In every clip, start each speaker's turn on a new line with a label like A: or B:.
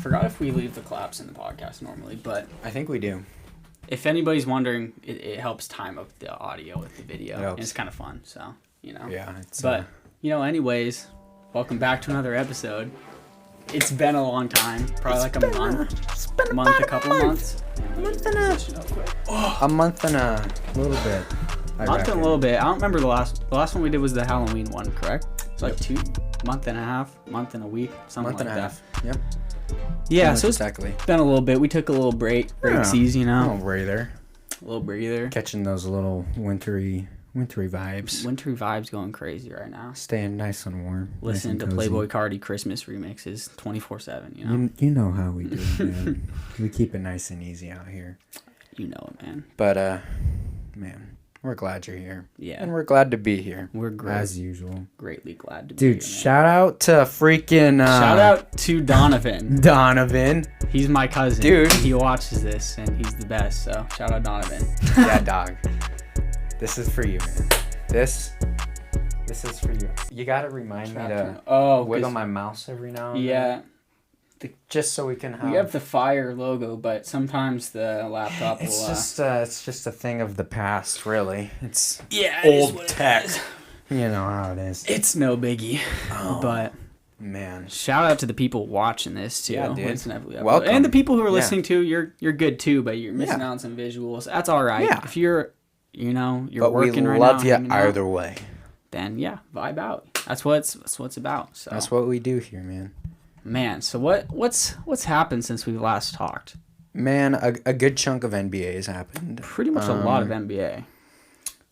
A: forgot if we leave the claps in the podcast normally, but
B: I think we do.
A: if anybody's wondering, it helps time up the audio with the video.
B: It helps.
A: And it's kind of fun, so,
B: Yeah. It's,
A: But, anyways, welcome back to another episode. It's been a long time, probably like a month, a couple months.
B: a month and a little bit.
A: Month and a little bit. I don't remember the last one we did was the Halloween one, correct? It's like month and a half, month and a week, something
B: month
A: like
B: and a
A: that.
B: half. Yep.
A: Yeah, so it's
B: exactly.
A: been a little bit. We took a little breaksies,
B: A little breather.
A: A little breather.
B: Catching those little wintry vibes.
A: Wintry vibes going crazy right now.
B: Staying nice and warm.
A: Listening
B: nice
A: to
B: and cozy.
A: Playboy Cardi Christmas remixes 24/7,
B: You know how we do it, man. We keep it nice and easy out here.
A: You know it, man.
B: But, man, we're glad you're here.
A: Yeah.
B: And we're glad to be here.
A: We're great.
B: As usual.
A: Greatly glad to be
B: Dude,
A: here, man.
B: shout out to freaking...
A: Shout out to Donovan.
B: Donovan.
A: He's my cousin.
B: Dude.
A: He watches this, and he's the best, so shout out Donovan.
B: Yeah, dog. This is for you, man. This is for you. You gotta remind me to wiggle my mouse every now and then. Just so we can have...
A: We have the Fire logo, but sometimes the laptop will...
B: It's just a thing of the past, really. It's
A: old
B: tech. You know how it is.
A: It's no biggie. But...
B: Man.
A: Shout out to the people watching this, too.
B: Yeah, dude.
A: Welcome. And the people who are
B: Yeah.
A: listening, too, you're good, too, but you're missing out on some visuals. That's all right.
B: Yeah.
A: If you're, you're
B: but
A: working right now...
B: we love you
A: hanging out,
B: either way.
A: then, vibe out. That's what it's about. So.
B: That's what we do here, man.
A: Man, so what's happened since we last talked?
B: Man, a good chunk of NBA has happened.
A: Pretty much a lot of NBA.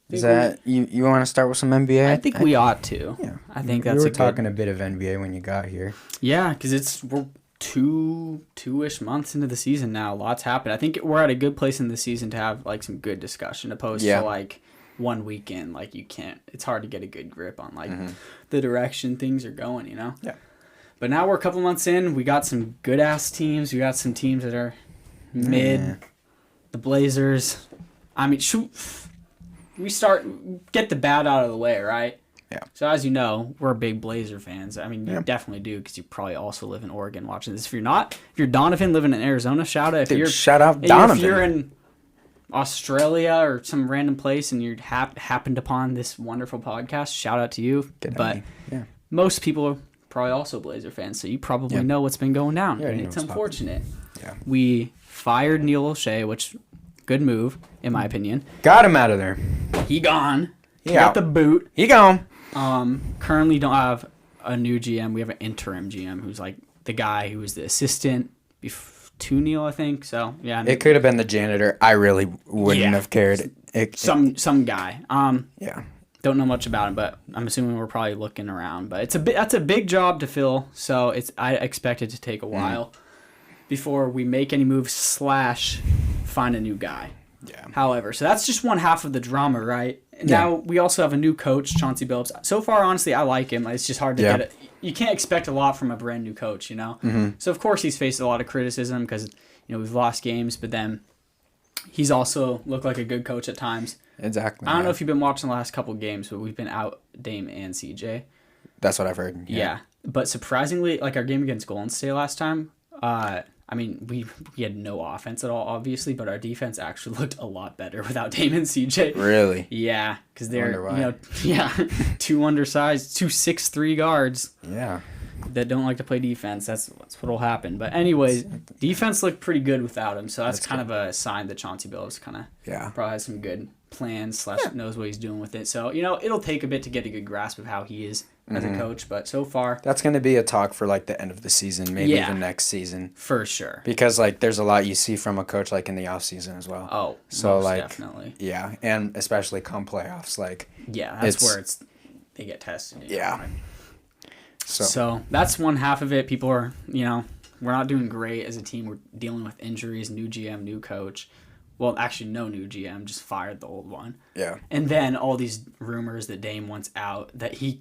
B: Is that you want to start with some NBA?
A: I think we ought to.
B: Yeah,
A: I think that's
B: we were talking a bit of NBA when you got here.
A: Yeah, because we're two-ish months into the season now. Lots happened. I think we're at a good place in the season to have like some good discussion, opposed to like one weekend. Like it's hard to get a good grip on like the direction things are going.
B: Yeah.
A: But now we're a couple months in. We got some good ass teams. We got some teams that are mid. The Blazers. I mean, get the bad out of the way, right?
B: Yeah.
A: So as you know, we're big Blazer fans. I mean, you definitely do because you probably also live in Oregon watching this. If you're Donovan living in Arizona, shout out.
B: Shout out Donovan.
A: If you're in Australia or some random place and you happened upon this wonderful podcast, shout out to you. But most people are probably also Blazer fans, so you probably know what's been going down. And it's unfortunate.
B: Yeah.
A: We fired Neil O'Shea, which good move in my opinion.
B: Got him out of there.
A: He gone. He
B: got
A: the boot.
B: He gone.
A: Currently don't have a new GM. We have an interim GM who's like the guy who was the assistant to Neil, I think. So yeah.
B: It could have been the janitor. I really wouldn't have cared.
A: Some guy.
B: Yeah.
A: Don't know much about him, but I'm assuming we're probably looking around. But that's a big job to fill, so I expect it to take a while before we make any moves / find a new guy.
B: Yeah.
A: However, so that's just one half of the drama, right? Now we also have a new coach, Chauncey Billups. So far, honestly, I like him. It's just hard to get it. You can't expect a lot from a brand new coach, So of course he's faced a lot of criticism because we've lost games, but then he's also looked like a good coach at times.
B: Exactly.
A: I don't know if you've been watching the last couple games, but we've been out Dame and CJ.
B: That's what I've heard.
A: Yeah. But surprisingly, like our game against Golden State last time, I mean, we had no offense at all, obviously, but our defense actually looked a lot better without Dame and CJ.
B: Really?
A: Yeah, because they're two undersized, 6'3" guards.
B: Yeah.
A: That don't like to play defense. That's what'll happen. But anyways, defense looked pretty good without him, so that's kind of a sign that Chauncey Billups kind of probably has some good plans / knows what he's doing with it. So it'll take a bit to get a good grasp of how he is as a coach, but so far
B: that's going to be a talk for like the end of the season, maybe even next season
A: for sure.
B: Because like there's a lot you see from a coach like in the off season as well.
A: Oh,
B: so
A: most
B: like
A: definitely.
B: Yeah, and especially come playoffs, like
A: that's where they get tested.
B: Yeah.
A: So that's one half of it. People are, we're not doing great as a team. We're dealing with injuries, new GM, new coach. Well, actually, no new GM, just fired the old one.
B: Yeah.
A: And then all these rumors that Dame wants out, that he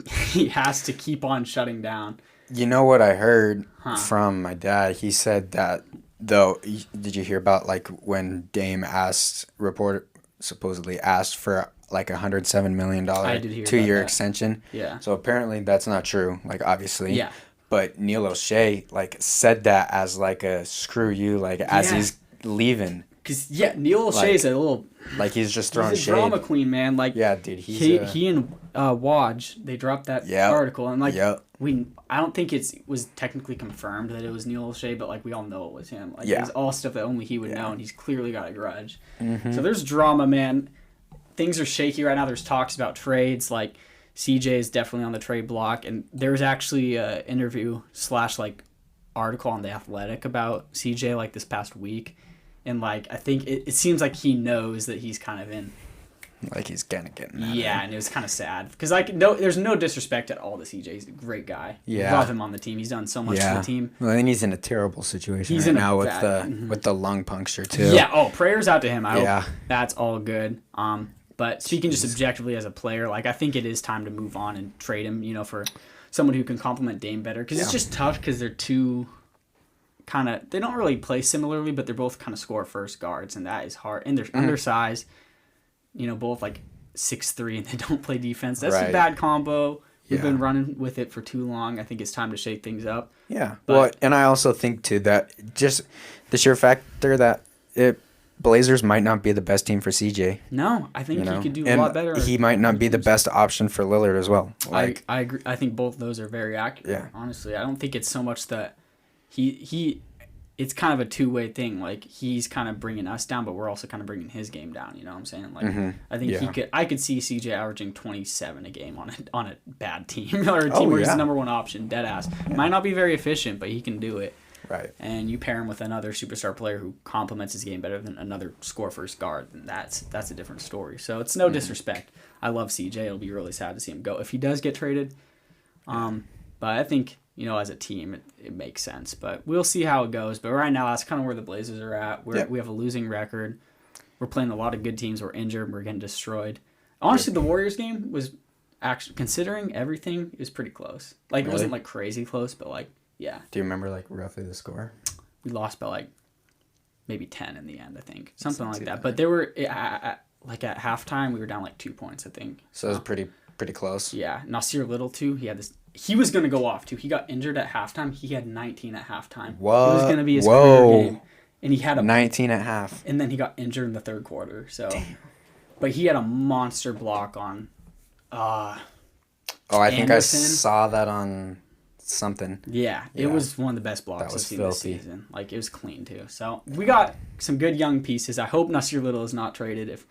A: has to keep on shutting down.
B: You know what I heard from my dad? He said that, though, did you hear about like when Dame supposedly asked for like $107 million 2-year extension?
A: Yeah.
B: So apparently that's not true, like obviously.
A: Yeah.
B: But Neil O'Shea, like, said that as, like, a screw you, like, as he's leaving.
A: Because, Neil O'Shea's a little...
B: Like, he's just throwing
A: shade. He's a drama queen, man. Like,
B: yeah, dude,
A: he and Woj, they dropped that article. And, like, I don't think it was technically confirmed that it was Neil O'Shea, but, like, we all know it was him. Like, it was all stuff that only he would know, and he's clearly got a grudge. Mm-hmm. So there's drama, man. Things are shaky right now. There's talks about trades. Like, CJ is definitely on the trade block, and there's actually an interview / like article on The Athletic about CJ like this past week, and like I think it seems like he knows that he's kind of in.
B: Like he's kind of getting.
A: And it was kind of sad because like there's no disrespect at all to CJ. He's a great guy. Yeah, love him on the team. He's done so much for the team.
B: Well, and he's in a terrible situation right now with the lung puncture too.
A: Yeah. Oh, prayers out to him. I hope that's all good. But speaking just objectively as a player, like I think it is time to move on and trade him, you know, for someone who can complement Dame better. Because it's just tough because they're two they don't really play similarly, but they're both kind of score first guards, and that is hard. And they're undersized, you know, both like 6'3", and they don't play defense. That's a bad combo. We've been running with it for too long. I think it's time to shake things up.
B: Yeah. Well, and I also think, too, that just the sheer factor that Blazers might not be the best team for CJ.
A: No, I think he could do a lot better.
B: He might not be the best option for Lillard as well.
A: Like, I agree. I think both of those are very accurate. Yeah. Honestly, I don't think it's so much that it's kind of a two-way thing. Like he's kind of bringing us down, but we're also kind of bringing his game down. You know what I'm saying? Like I think I could see CJ averaging 27 a game on a bad team or a team where he's the number one option, dead ass. Yeah. Might not be very efficient, but he can do it.
B: Right.
A: And you pair him with another superstar player who complements his game better than another score-first guard, and that's a different story. So it's no disrespect. I love CJ. It'll be really sad to see him go if he does get traded. But I think, you know, as a team, it makes sense. But we'll see how it goes. But right now, that's kind of where the Blazers are at. We have a losing record. We're playing a lot of good teams. We're injured. We're getting destroyed. Honestly, the Warriors game was actually, considering everything, is pretty close. Like, it wasn't, like, crazy close, but, like, yeah.
B: Do you remember, like, roughly the score?
A: We lost by, like, maybe 10 in the end, I think. Something like that. But there were, at halftime, we were down, like, 2 points, I think.
B: So it was pretty close.
A: Yeah. Nasir Little, too, he was going to go off, too. He got injured at halftime. He had 19 at halftime.
B: What?
A: It was going to be his career game. And he had
B: 19 at half.
A: And then he got injured in the third quarter. So, damn. But he had a monster block on I
B: think I saw that on something.
A: Yeah, it was one of the best blocks I've seen this season. Like, it was clean, too. So, we got some good young pieces. I hope Nasir Little is not traded if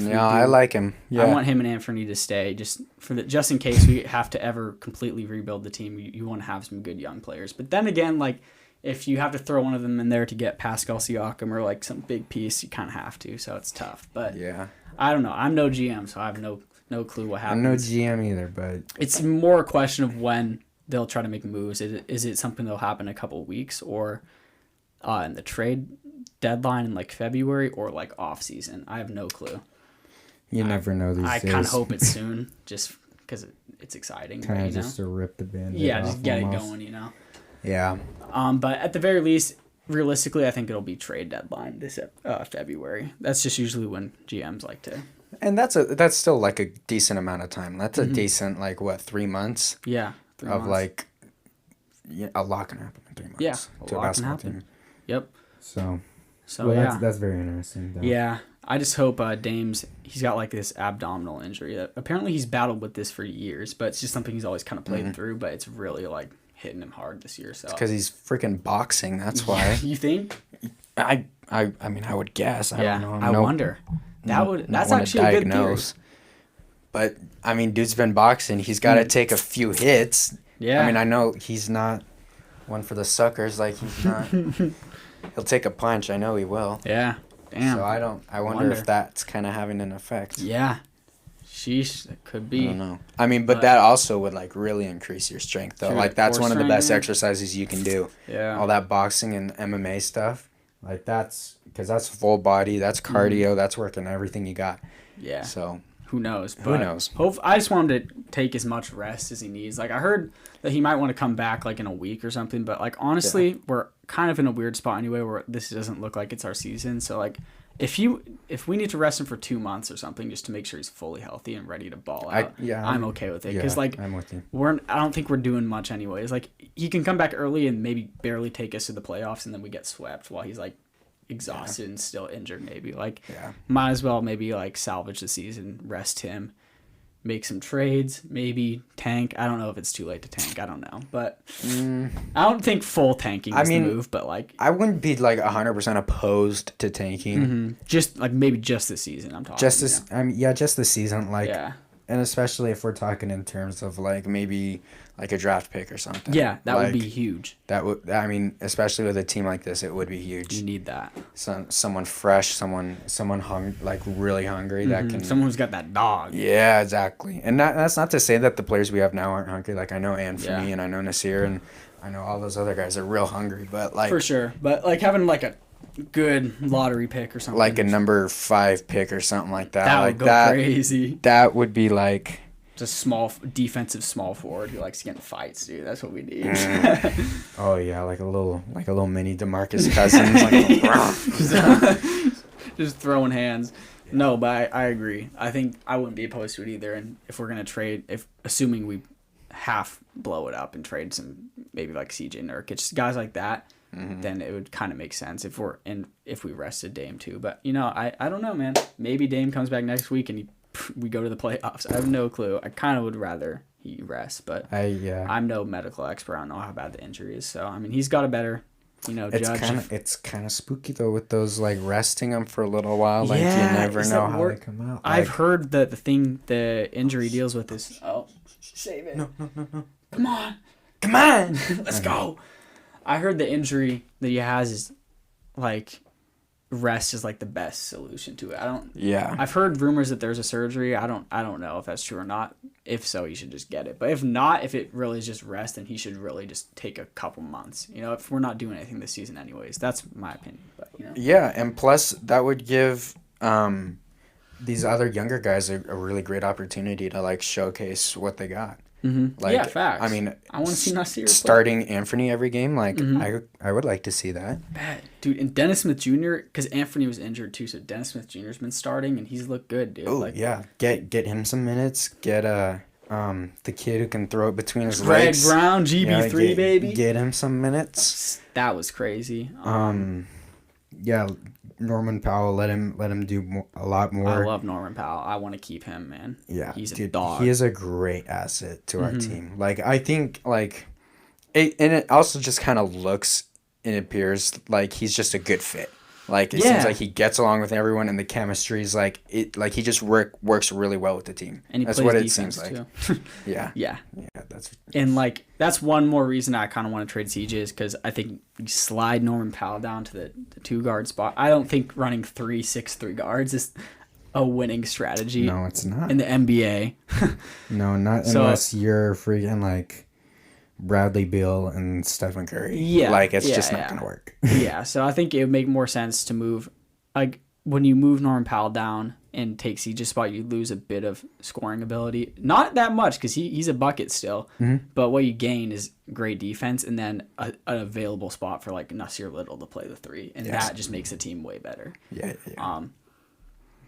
B: I like him. Yeah.
A: I want him and Anthony to stay just in case we have to ever completely rebuild the team. You want to have some good young players. But then again, like, if you have to throw one of them in there to get Pascal Siakam or like some big piece, you kind of have to. So it's tough. But I don't know. I'm no GM, so I have no clue what happens.
B: I'm no GM either, but
A: it's more a question of when they'll try to make moves. Is it something that'll happen in a couple of weeks, or in the trade deadline in like February, or like off season? I have no clue.
B: You never know these days.
A: I kind of hope it's soon, just because it's exciting.
B: Kind of just to rip the Band-Aid
A: off. Just get it going, you know.
B: Yeah.
A: But at the very least, realistically, I think it'll be trade deadline this February. That's just usually when GMs like to.
B: And that's still like a decent amount of time. That's a decent 3 months.
A: Yeah, 3 months.
B: Of like, a lot can happen in 3 months.
A: Yeah, a lot can happen. Team. Yep.
B: So that's very interesting. Though.
A: Yeah. I just hope he's got like this abdominal injury that apparently he's battled with this for years, but it's just something he's always kind of played through, but it's really like hitting him hard this year. So
B: because he's freaking boxing, that's why.
A: You think?
B: I mean, I would guess. I don't know.
A: I wonder. That's actually a good theory.
B: But I mean, dude's been boxing. He's got to take a few hits. Yeah. I mean, I know he's not one for the suckers. Like he's not. He'll take a punch. I know he will.
A: Yeah. Damn.
B: So I wonder if that's kind of having an effect.
A: Yeah. Sheesh, that could be.
B: I don't know. I mean, but that also would like really increase your strength though. Like that's one of the best exercises you can do.
A: Yeah.
B: All that boxing and MMA stuff. Like that's because that's full body, that's cardio, that's working everything you got.
A: Yeah.
B: So
A: who knows?
B: Who knows?
A: I just want him to take as much rest as he needs. Like I heard that he might want to come back like in a week or something, but like honestly, we're kind of in a weird spot anyway where this doesn't look like it's our season. So like if we need to rest him for 2 months or something just to make sure he's fully healthy and ready to ball out, I'm okay with it. Because
B: I'm with you.
A: I don't think we're doing much anyways. Like he can come back early and maybe barely take us to the playoffs, and then we get swept while he's like exhausted and still injured. Maybe might as well maybe like salvage the season, rest him. Make some trades, maybe tank. I don't know if it's too late to tank. I don't know, but I don't think full tanking is the move. But like,
B: I wouldn't be like 100% opposed to tanking.
A: Mm-hmm. Just like maybe just this season. I'm talking.
B: Just this, just this season. Like, and especially if we're talking in terms of like maybe like a draft pick or something.
A: Yeah, that would be huge.
B: That would, I mean, especially with a team like this, it would be huge.
A: You need that.
B: Someone fresh, someone like really hungry that can.
A: Someone who's got that dog.
B: Yeah, exactly. And that's not to say that the players we have now aren't hungry. Like I know Anthony and I know Nasir and I know all those other guys are real hungry, but like
A: for sure. But like having like a good lottery pick or something,
B: like a number 5 pick or something like that.
A: That would go crazy.
B: That would be like.
A: Just small defensive small forward who likes to get in fights, dude. That's what we need.
B: Oh yeah, like a little mini DeMarcus Cousins,
A: just throwing hands. No, but I agree. I think I wouldn't be opposed to it either. And if we're gonna trade, assuming we half blow it up and trade some maybe like CJ Nurkic, guys like that, then it would kind of make sense if we rested Dame too. But I don't know, man. Maybe Dame comes back next week and we go to the playoffs. I have no clue. I kind of would rather he rest, but I'm no medical expert. I don't know how bad the injury is. So I mean, he's got a better, judge.
B: It's kind of spooky though with those like resting them for a little while. Like you never know how they come out.
A: I've heard that the injury deals with is save it.
B: No.
A: Come on, let's go. I heard the injury that he has is like. Rest is like the best solution to it. I've heard rumors that there's a surgery. I don't know if that's true or not. If so, you should just get it. But if not, if it really is just rest, then he should really just take a couple months. If we're not doing anything this season anyways. That's my opinion. But
B: Yeah, and plus that would give these other younger guys a really great opportunity to like showcase what they got.
A: Mm-hmm.
B: Like,
A: facts.
B: I mean,
A: I want to see Nasir
B: starting Anthony every game. Like, I would like to see that.
A: Bad. Dude, and Dennis Smith Jr., because Anthony was injured too, so Dennis Smith Jr.'s been starting, and he's looked good, dude.
B: Oh, yeah. Get him some minutes. Get the kid who can throw it between his legs.
A: Greg Brown, GB3, baby.
B: Get him some minutes.
A: That was crazy.
B: Yeah, Norman Powell, let him do a lot more.
A: I love Norman Powell. I want to keep him, man.
B: Yeah,
A: he's a dog.
B: He is a great asset to our team. Like I think, like, and it also just kind of looks and appears like he's just a good fit. Like it seems like he gets along with everyone, and the chemistry is like it. Like he just works really well with the team.
A: And
B: that's what it seems like. Yeah. That's
A: one more reason I kind of want to trade CJ is because I think you slide Norman Powell down to the 2-guard spot. I don't think running 3-6-3 guards is a winning strategy.
B: No, it's not
A: in the NBA.
B: No, not unless you're freaking like Bradley Beal and Stephen Curry.
A: Yeah.
B: Like, it's just not going to work.
A: Yeah, so I think it would make more sense to move. Like, when you move Norman Powell down and take CJ's spot, you lose a bit of scoring ability. Not that much, because he's a bucket still. Mm-hmm. But what you gain is great defense and then an available spot for, like, Nasir Little to play the 3. And that just makes the team way better.
B: Yeah.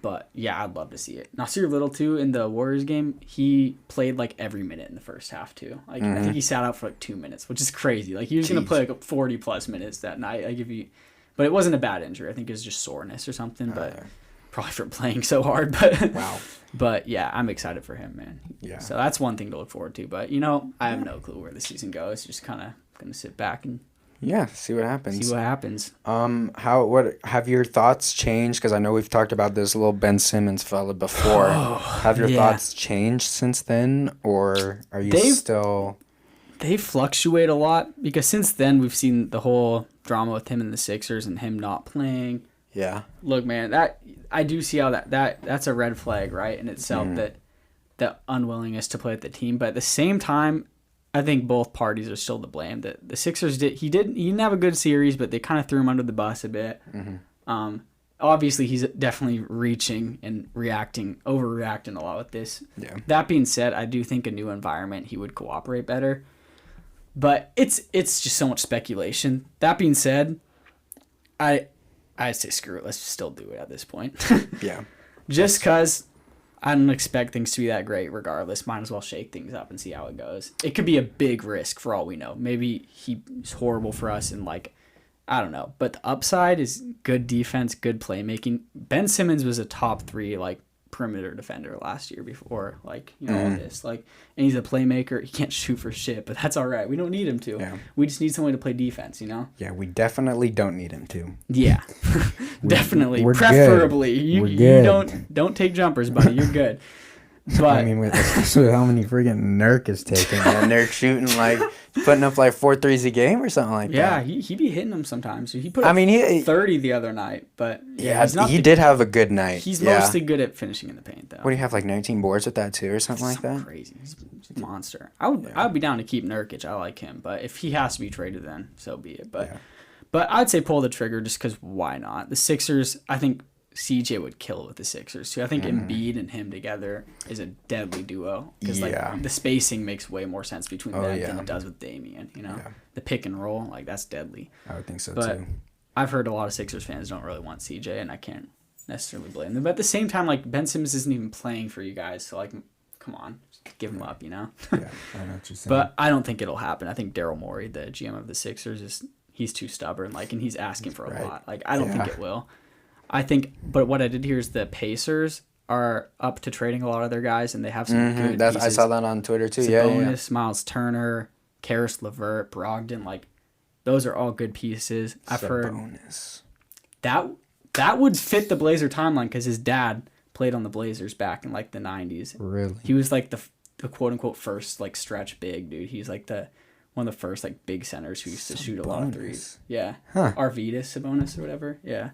A: But, yeah, I'd love to see it. Nasir Little, too, in the Warriors game, he played, like, every minute in the first half, too. Like, I think he sat out for, like, 2 minutes, which is crazy. Like, he was going to play, like, 40-plus minutes that night. But it wasn't a bad injury. I think it was just soreness or something, but probably for playing so hard. But
B: wow.
A: But, yeah, I'm excited for him, man.
B: Yeah.
A: So that's one thing to look forward to. But, I have no clue where the season goes. Just kind of going to sit back and...
B: Yeah, see what happens.
A: What
B: have your thoughts changed? Because I know we've talked about this little Ben Simmons fella before. Have your thoughts changed since then, or are you still?
A: They fluctuate a lot because since then we've seen the whole drama with him and the Sixers and him not playing.
B: Yeah.
A: Look, man, that I do see how that's a red flag, right, in itself, that the unwillingness to play with the team, but at the same time. I think both parties are still to blame. That the Sixers he didn't have a good series, but they kind of threw him under the bus a bit. Mm-hmm. Obviously, he's definitely reaching and overreacting a lot with this.
B: Yeah.
A: That being said, I do think a new environment he would cooperate better. But it's just so much speculation. That being said, I I say screw it. Let's still do it at this point.
B: Yeah.
A: Just because I don't expect things to be that great regardless. Might as well shake things up and see how it goes. It could be a big risk for all we know. Maybe he's horrible for us and like, I don't know. But the upside is good defense, good playmaking. Ben Simmons was a top 3 like perimeter defender last year before like, you know, all this. Like, and he's a playmaker. He can't shoot for shit, but that's all right. We don't need him to. Yeah. We just need someone to play defense, you know?
B: Yeah, we definitely don't need him to.
A: Yeah. Definitely. We're preferably. Good. You don't take jumpers, buddy. You're good. But
C: I mean, especially how many freaking Nurk is taking.
B: And they're shooting like putting up like 4 threes a game or something like that.
A: Yeah, he be hitting them sometimes. He put up 30 the other night, but
B: he did have a good night.
A: He's mostly good at finishing in the paint though.
B: What do you have, like 19 boards with that too or something like that?
A: Crazy. He's a monster. I would be down to keep Nurkic. I like him, but if he has to be traded, then so be it. But I'd say pull the trigger just because why not? The Sixers, I think CJ would kill it with the Sixers too. I think Embiid and him together is a deadly duo because like the spacing makes way more sense between them than it does with Damian. You know, the pick and roll, like that's deadly.
C: I would think so
A: but
C: too.
A: I've heard a lot of Sixers fans don't really want CJ, and I can't necessarily blame them. But at the same time, like Ben Simmons isn't even playing for you guys, so like, come on, give him up, you know.
C: Yeah, I know what you're saying.
A: But I don't think it'll happen. I think Daryl Morey, the GM of the Sixers, he's too stubborn, like, and he's asking for a lot. Like, I don't think it will. I think, but what I did hear is the Pacers are up to trading a lot of their guys, and they have some good pieces.
B: I saw that on Twitter too.
A: Sabonis, Miles Turner, Karis LeVert, Brogdon, like those are all good pieces. I've heard that would fit the Blazer timeline because his dad played on the Blazers back in like the 90s.
C: Really?
A: He was like the quote unquote first like stretch big dude. He's like one of the first like big centers who used to shoot a lot of threes. Yeah. Arvydas Sabonis or whatever. Yeah.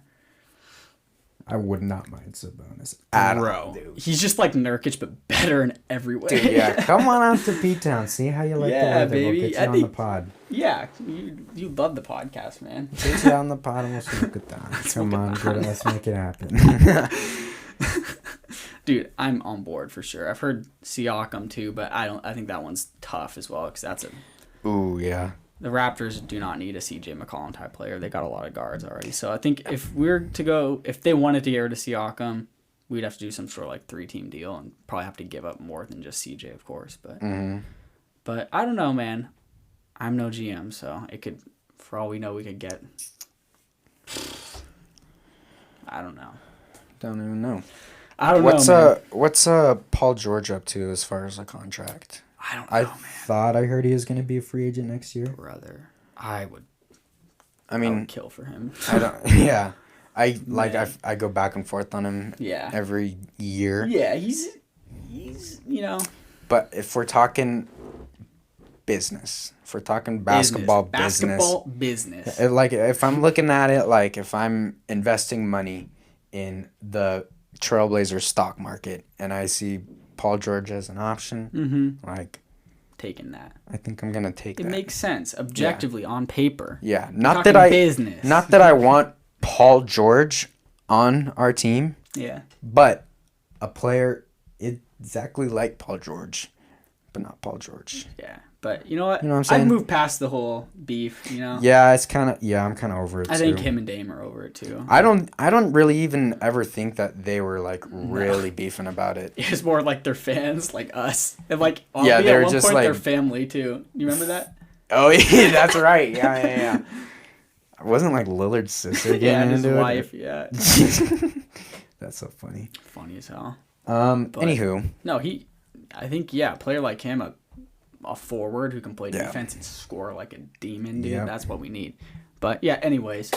C: I would not mind Sabonis.
A: Bro. He's just like Nurkic, but better in every way.
C: Dude, yeah. Come on out to P-Town. See how you like the weather.
A: Baby.
C: We'll get you on the pod.
A: Yeah. You love the podcast, man.
C: Get you on the pod and we'll smoke it down. Come on, good. Let's make it happen.
A: Dude, I'm on board for sure. I've heard Siakam too, but I think that one's tough as well because that's a...
B: Ooh, yeah.
A: The Raptors do not need a CJ McCollum type player. They got a lot of guards already. So I think if they wanted to get rid of Siakam, we'd have to do some sort of like 3-team deal and probably have to give up more than just CJ, of course. But but I don't know, man. I'm no GM, so it could, for all we know, we could get. I don't know.
B: Don't even know.
A: I don't know.
B: What's Paul George up to as far as a contract?
A: I don't know, man.
C: Thought I heard he was going to be a free agent next year.
A: Brother, I would kill for him.
B: I don't. Yeah, I go back and forth on him.
A: Yeah.
B: Every year.
A: Yeah, he's you know.
B: But if we're talking business, if we're talking basketball
A: business.
B: Like if I'm looking at it, like if I'm investing money in the Trailblazers stock market and I see Paul George as an option, like
A: taking that.
B: I think I'm gonna take that.
A: It makes sense objectively on paper.
B: Yeah, not that I want Paul George on our team.
A: Yeah,
B: but a player exactly like Paul George, but not Paul George.
A: Yeah, but you know what?
B: You know what I'm saying?
A: I've moved past the whole beef. You know.
B: Yeah, I'm kind of over it.
A: I think him and Dame are over it too.
B: I don't really even ever think that they were like really beefing about it.
A: It was more like their fans, like us, and like
B: they were just
A: point,
B: like
A: their family too. You remember that?
B: Oh yeah, that's right. Yeah. Wasn't like Lillard's sister getting
A: his
B: into
A: wife.
B: it?
A: Yeah.
C: That's so funny.
A: Funny as hell.
B: Anywho.
A: No, I think a player like him, a forward who can play defense and score like a demon, dude. Yep. That's what we need. But yeah, anyways,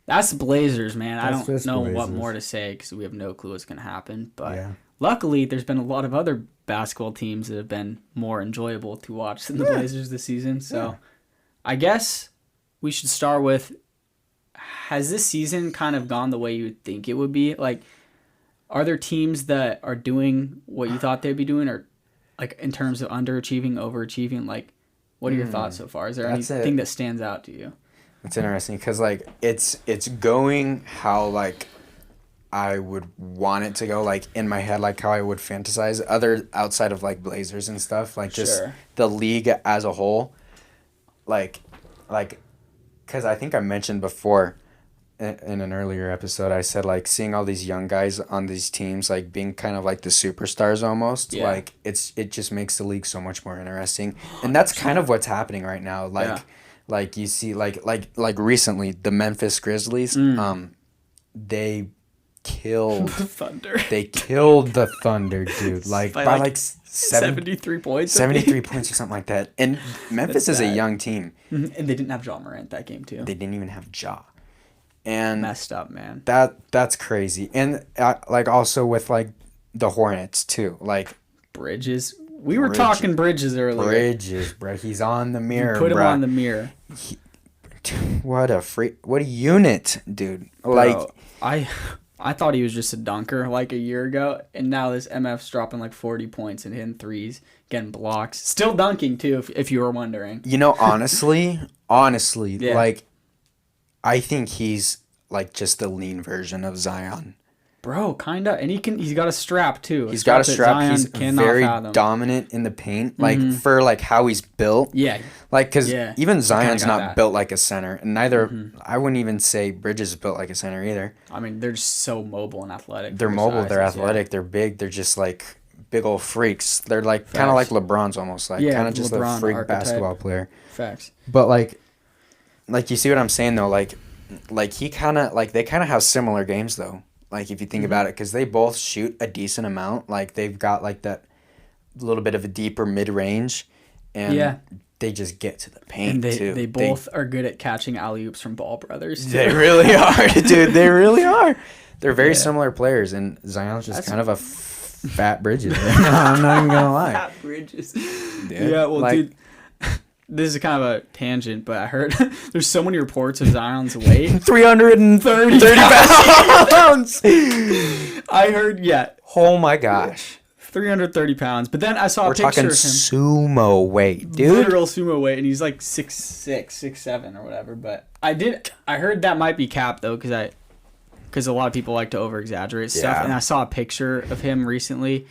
A: that's the Blazers, man. I don't know what more to say because we have no clue what's gonna happen. But luckily, there's been a lot of other basketball teams that have been more enjoyable to watch than the Blazers this season. So I guess we should start with: has this season kind of gone the way you would think it would be? Like, are there teams that are doing what you thought they'd be doing, or like in terms of underachieving, overachieving? Like, what are your thoughts so far? Is there anything that stands out to you?
B: It's interesting because like it's going how like I would want it to go, like in my head, like how I would fantasize other outside of like Blazers and stuff, like just the league as a whole, like because I think I mentioned before, in an earlier episode, I said like seeing all these young guys on these teams like being kind of like the superstars almost.
A: Yeah.
B: Like it just makes the league so much more interesting, and that's kind of what's happening right now. Like you see like recently the Memphis Grizzlies, they killed
A: The Thunder.
B: They killed the Thunder, dude. Like by like
A: 73 points.
B: 73 points or something like that. And Memphis is a young team.
A: And they didn't have Ja Morant that game too.
B: They didn't even have Ja. And
A: messed up, man.
B: That's crazy. And like also with like the Hornets too. Like
A: Bridges. We were talking Bridges earlier.
B: Bridges, bro. He's on the mirror.
A: Put him on the mirror.
B: What a unit, dude.
A: Bro,
B: like
A: I thought he was just a dunker like a year ago, and now this MF's dropping like 40 points and hitting threes, getting blocks, still dunking too. If you were wondering,
B: you know, honestly,
A: yeah.
B: like I think he's like just the lean version of Zion.
A: Bro, kinda, and he's got a strap too.
B: He's got a strap. He's very dominant in the paint, like for like how he's built.
A: Yeah,
B: like because even Zion's not built like a center, and neither I wouldn't even say Bridges is built like a center either.
A: I mean, they're just so mobile and athletic.
B: They're mobile. They're athletic. Yeah. They're big. They're just like big old freaks. They're like kind of like LeBron's almost, like kind of just LeBron, a freak archetype. Basketball player.
A: Facts.
B: But like you see what I'm saying though, like he kind of like they kind of have similar games though. Like, if you think about it, because they both shoot a decent amount. Like, they've got, like, that little bit of a deeper mid-range. And they just get to the paint,
A: and
B: too.
A: They both are good at catching alley-oops from Ball Brothers, too.
B: They really are, dude. They really are. They're very similar players. And Zion's just kind of a fat Bridges. I'm not even going to lie. Fat Bridges.
A: Yeah, well, dude. This is kind of a tangent, but I heard there's so many reports of Zion's weight.
B: 330 pounds.
A: I heard,
B: oh my gosh.
A: 330 pounds. But then I saw a picture of him.
B: We're talking sumo weight, dude.
A: Literal sumo weight, and he's like 6'6", 6'7", or whatever. But I heard that might be cap, though, because a lot of people like to over-exaggerate stuff. And I saw a picture of him recently.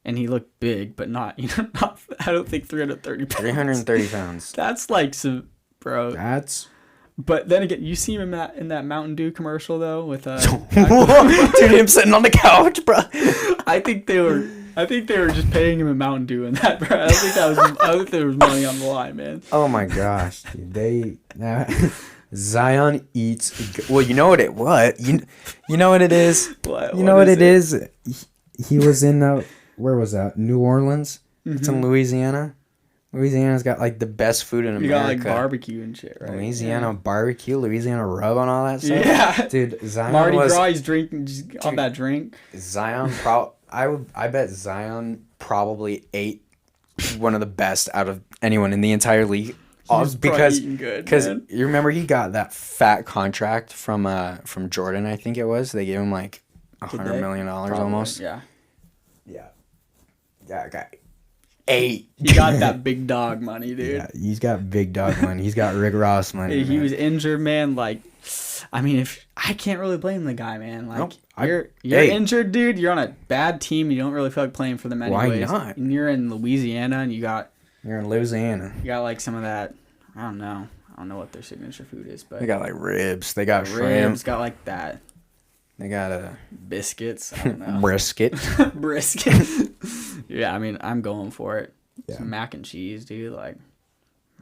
A: And he looked big, but not I don't think 330 pounds.
B: 330 pounds.
A: That's like some, bro. But then again, you see him in that Mountain Dew commercial though with
B: dude, him sitting on the couch, bro.
A: I think they were just paying him a Mountain Dew in that, bro. I don't think there was money on the line, man.
C: Oh my gosh, dude.
B: Zion eats. Well, you know what it was. You know what it is.
C: What it is. He was in where was that? New Orleans?
B: It's in Louisiana. Louisiana's got like the best food in America.
A: You got like barbecue and shit, right?
B: Louisiana barbecue, Louisiana rub on all that stuff.
A: Yeah,
C: dude. Zion
A: Mardi Gras, he's drinking on that drink.
B: Zion, I bet Zion probably ate one of the best out of anyone in the entire league. Because you remember he got that fat contract from Jordan, I think it was. They gave him like $100 million almost.
A: Yeah.
B: Yeah, okay. 8.
A: He got that big dog money, dude.
C: Yeah, he's got big dog money. He's got Rick Ross money.
A: He was injured, man. Like, I mean, I can't really blame the guy, man. Like, you're injured, dude. You're on a bad team. You don't really feel like playing for them anyways.
B: Why not?
A: And you're in Louisiana, and
B: you're in Louisiana.
A: You got like some of that. I don't know what their signature food is, but
B: they got like ribs. They got
A: ribs. Got like that.
B: They got
A: biscuits. I don't know.
B: Brisket.
A: Yeah, I mean, I'm going for it. Yeah. Some mac and cheese, dude. Like,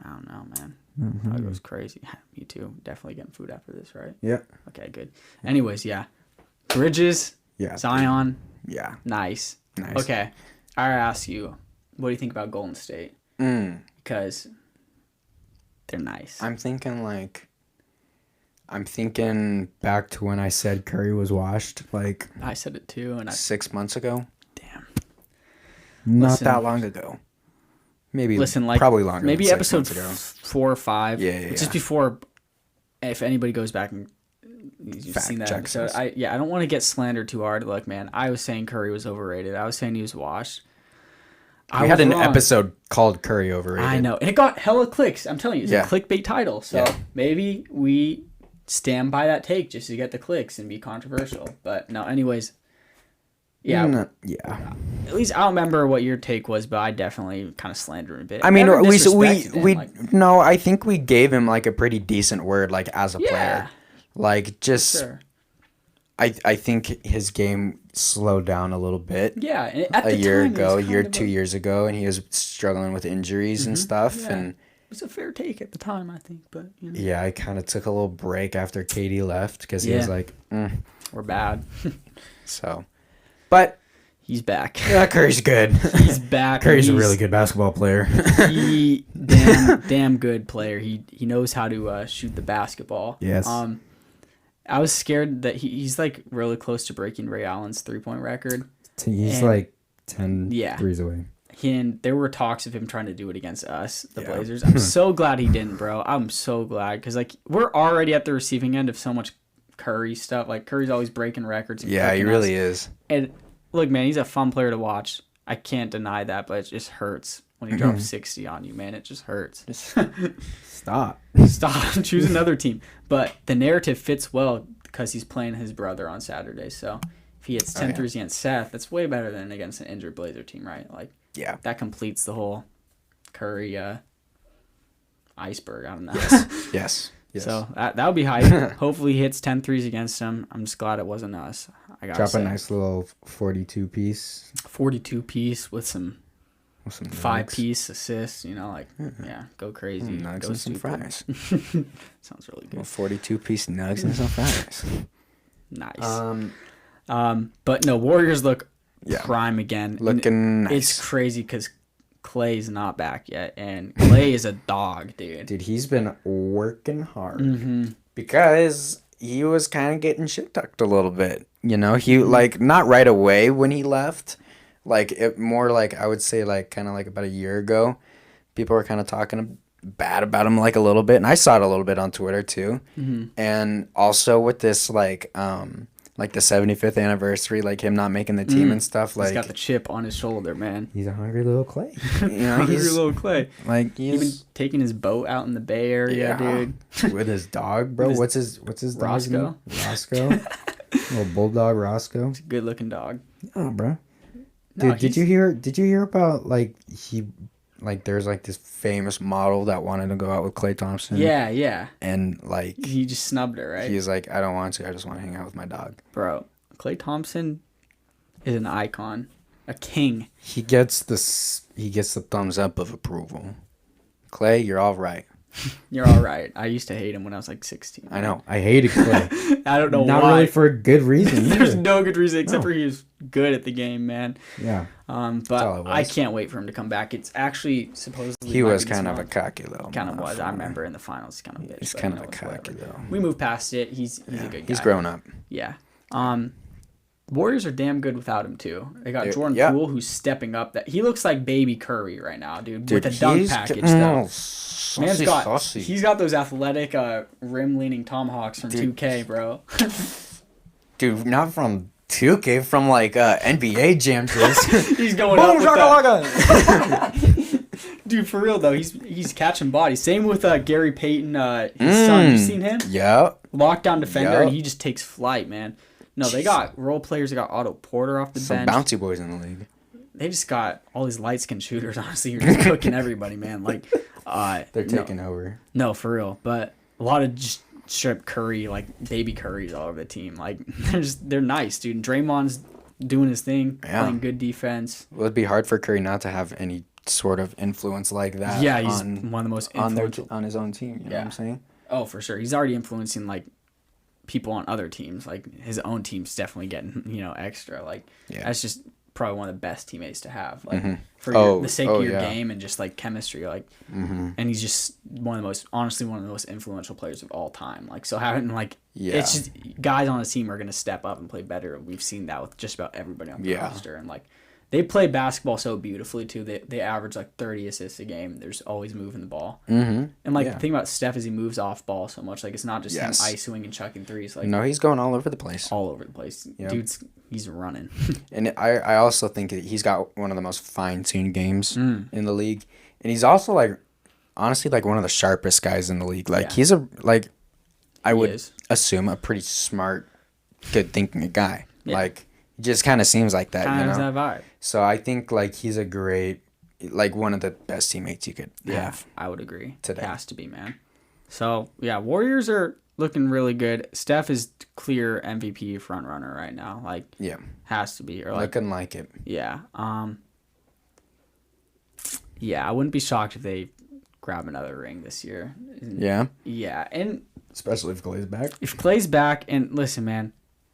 A: I don't know, man. That goes crazy. Me too. Definitely getting food after this, right?
C: Yeah.
A: Okay, good. Anyways, yeah. Bridges.
C: Yeah.
A: Zion.
B: Yeah.
A: Nice. Okay. I ask you, what do you think about Golden State? Because they're nice.
C: I'm thinking back to when I said Curry was washed. Like,
A: I said it too, and
B: 6 months ago.
A: Damn.
B: Not that long ago. Maybe. Probably longer.
A: Maybe episode 4 or 5.
B: Yeah.
A: Just before, if anybody goes back and you've seen that episode, I don't want to get slandered too hard. Look, man, I was saying Curry was overrated. I was saying he was washed.
B: We had an episode called Curry Overrated.
A: I know, and it got hella clicks. I'm telling you, it's a clickbait title. So maybe we stand by that take just to get the clicks and be controversial. But no, anyways, at least I don't remember what your take was, but I definitely kind of slandered him a bit.
B: I mean, we I think we gave him like a pretty decent word, like as a player. Like, just
A: Sure.
B: I think his game slowed down a little bit.
A: Yeah, and at
B: A
A: the
B: year
A: time, it was
B: ago,
A: kind of
B: 2 years ago, and he was struggling with injuries and stuff.
A: Yeah.
B: And
A: It was a fair take at the time, I think, but you know.
B: yeah, I kind of took a little break after Katie left because he was
A: Yeah.
B: like,
A: We're bad.
B: so. But
A: He's back.
B: yeah, Curry's good.
A: He's back.
C: Curry's a
A: He's-
C: really good basketball player.
A: He damn good player. He knows how to shoot the basketball.
C: Yes.
A: I was scared that he's like really close to breaking Ray Allen's 3-point record.
C: He's
A: And-
C: like 10
A: Yeah.
C: threes away.
A: And there were talks of him trying to do it against us, the
B: Yeah.
A: Blazers. I'm so glad he didn't, bro. I'm so glad because like we're already at the receiving end of so much Curry stuff. Like Curry's always breaking records. And
B: Yeah, he
A: cooking
B: really
A: us.
B: is.
A: And look, man, he's a fun player to watch. I can't deny that, but it just hurts when he drops 60 on you, man. It just hurts.
C: Stop.
A: Stop. Choose another team. But the narrative fits well because he's playing his brother on Saturday. So if he hits 10 threes against Seth, that's way better than against an injured Blazer team, right? Like
B: Yeah.
A: that completes the whole Curry iceberg. I don't know.
B: Yes. Yes.
A: So that would be hype. Hopefully he hits 10 threes against him. I'm just glad it wasn't us. I got
C: Drop a nice little 42 piece.
A: 42 piece with some
B: With some
A: 5-piece assists, you know, like, yeah, go crazy.
B: nugs
A: Go
B: and some
A: stupid.
B: fries.
A: Sounds really
B: A
A: good.
B: 42-piece nugs and some fries.
A: Nice. But no, Warriors look
B: Yeah.
A: prime again. And
B: Looking nice.
A: It's crazy because Clay's not back yet, and Clay is a dog, dude.
C: Dude, he's been working hard.
A: Mm-hmm.
B: Because he was kind of getting shit tucked a little bit. You know, he
A: Mm-hmm.
B: like not right away when he left. Like it more like I would say like kind of like about a year ago, people were kind of talking bad about him like a little bit, and I saw it a little bit on Twitter too.
A: Mm-hmm.
B: And also with this like the 75th anniversary, like him not making the team and stuff. Like
A: He's got the chip on his shoulder, man.
C: He's a hungry little Clay.
B: you know
A: Hungry
B: he's
A: little Clay.
B: like
A: Even
B: he's
A: taking his boat out in the Bay Area, dude.
C: With his dog, bro.
A: With his-
C: What's his dog's
A: Roscoe.
C: name? Roscoe. Little bulldog Roscoe.
A: Good looking dog.
C: Oh, bro.
A: No,
C: Dude, did you hear about like there's like this famous model that wanted to go out with Klay Thompson?
A: Yeah.
B: And like
A: He just snubbed her, right?
B: he's like, I don't want to, I just want to hang out with my dog.
A: Bro, Klay Thompson is an icon, a king.
B: He gets the thumbs up of approval. Clay, you're all right.
A: You're all right. I used to hate him when I was like 16.
B: I know.
C: I hated Clay.
A: I don't know
C: Not
A: why.
C: really for a good reason.
A: There's
C: either.
A: no good reason except for he was good at the game, man.
C: Yeah.
B: all
A: But
B: it
A: I
B: was.
A: can't wait for him to come back. It's actually supposedly
B: He
A: might
B: was
A: be this
B: kind of a
A: month.
B: cocky little.
A: Kind of was. I
B: motherfucker.
A: remember in the finals, kind of bitch.
B: He's
A: but,
B: kind
A: you
B: of
A: know,
B: a
A: it's
B: cocky
A: whatever.
B: though.
A: We moved past it. He's a good guy.
B: He's grown up.
A: Yeah. Warriors are damn good without him too. They got
B: Yeah,
A: Jordan
B: yeah.
A: Poole who's stepping up. That he looks like baby Curry right now, dude with a dunk
B: he's
A: package
B: getting
A: though.
B: all
A: Man's got
B: saucy.
A: he's got those athletic rim leaning tomahawks from
B: Dude.
A: 2K, bro.
B: Dude, not from 2K, from like NBA jams.
A: He's going up with that. Dude, for real though, he's catching bodies. Same with Gary Payton, his son. You seen him?
B: Yeah.
A: Lockdown defender,
B: Yup.
A: and he just takes flight, man. No, they got role players. They got Otto Porter off the
B: Some
A: bench.
B: bouncy boys in the league.
A: They just got all these light skinned shooters. Honestly, you're just cooking everybody, man. Like,
B: They're
A: no.
B: taking over.
A: No, for real. But a lot of just strip Curry, like baby Currys all over the team. Like they're nice, dude. And Draymond's doing his thing,
B: Yeah.
A: playing good defense.
B: Well, it'd be hard for Curry not to have any sort of influence like that.
A: Yeah, he's
B: on,
A: one of the most
B: on
A: influential.
B: on his own team. You know what I'm saying?
A: Oh, for sure. He's already influencing like people on other teams. Like his own team's definitely getting extra. Like
B: Yeah.
A: that's just probably one of the best teammates to have. Like for
B: Oh,
A: the sake
B: oh,
A: of your
B: yeah.
A: game and just like chemistry. Like, and he's just one of the most influential players of all time. Like so having like it's just guys on the team are gonna step up and play better. We've seen that with just about everybody on the
B: Yeah.
A: roster, and like. They play basketball so beautifully too. They average like 30 assists a game. There's always moving the ball.
B: Mm-hmm.
A: And like
B: Yeah.
A: the thing about Steph is he moves off ball so much. Like it's not just
B: Yes.
A: him ISOing and chucking threes. Like
B: No, he's going all over the place.
A: all over the place.
B: Yep.
A: Dude's he's running.
B: And I also think that he's got one of the most fine-tuned games
A: Mm.
B: in the league. And he's also like honestly like one of the sharpest guys in the league. Like
A: Yeah.
B: he's I would
A: is.
B: assume a pretty smart, good thinking guy.
A: Yeah.
B: Like he just kind of seems like that,
A: Kind
B: you
A: of
B: know.
A: that vibe.
B: So I think like he's a great, like one of the best teammates you could
A: Yeah,
B: have.
A: I would agree.
B: Today.
A: Has to be, man. So yeah, Warriors are looking really good. Steph is clear MVP front runner right now. Like,
B: Yeah.
A: has to be. Or like,
B: Looking like it.
A: yeah. Yeah, I wouldn't be shocked if they grab another ring this year.
B: Yeah.
A: Yeah, and
C: Especially if Clay's back.
A: if Clay's back, and listen, man,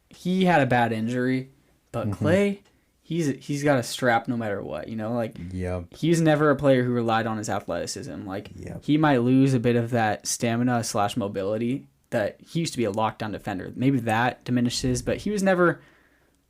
A: he had a bad injury, but Clay, he's got a strap no matter what. You know, like
C: Yep.
A: he's never a player who relied on his athleticism. Like
C: Yep.
A: he might lose a bit of that stamina / mobility that he used to be a lockdown defender. Maybe that diminishes, but he was never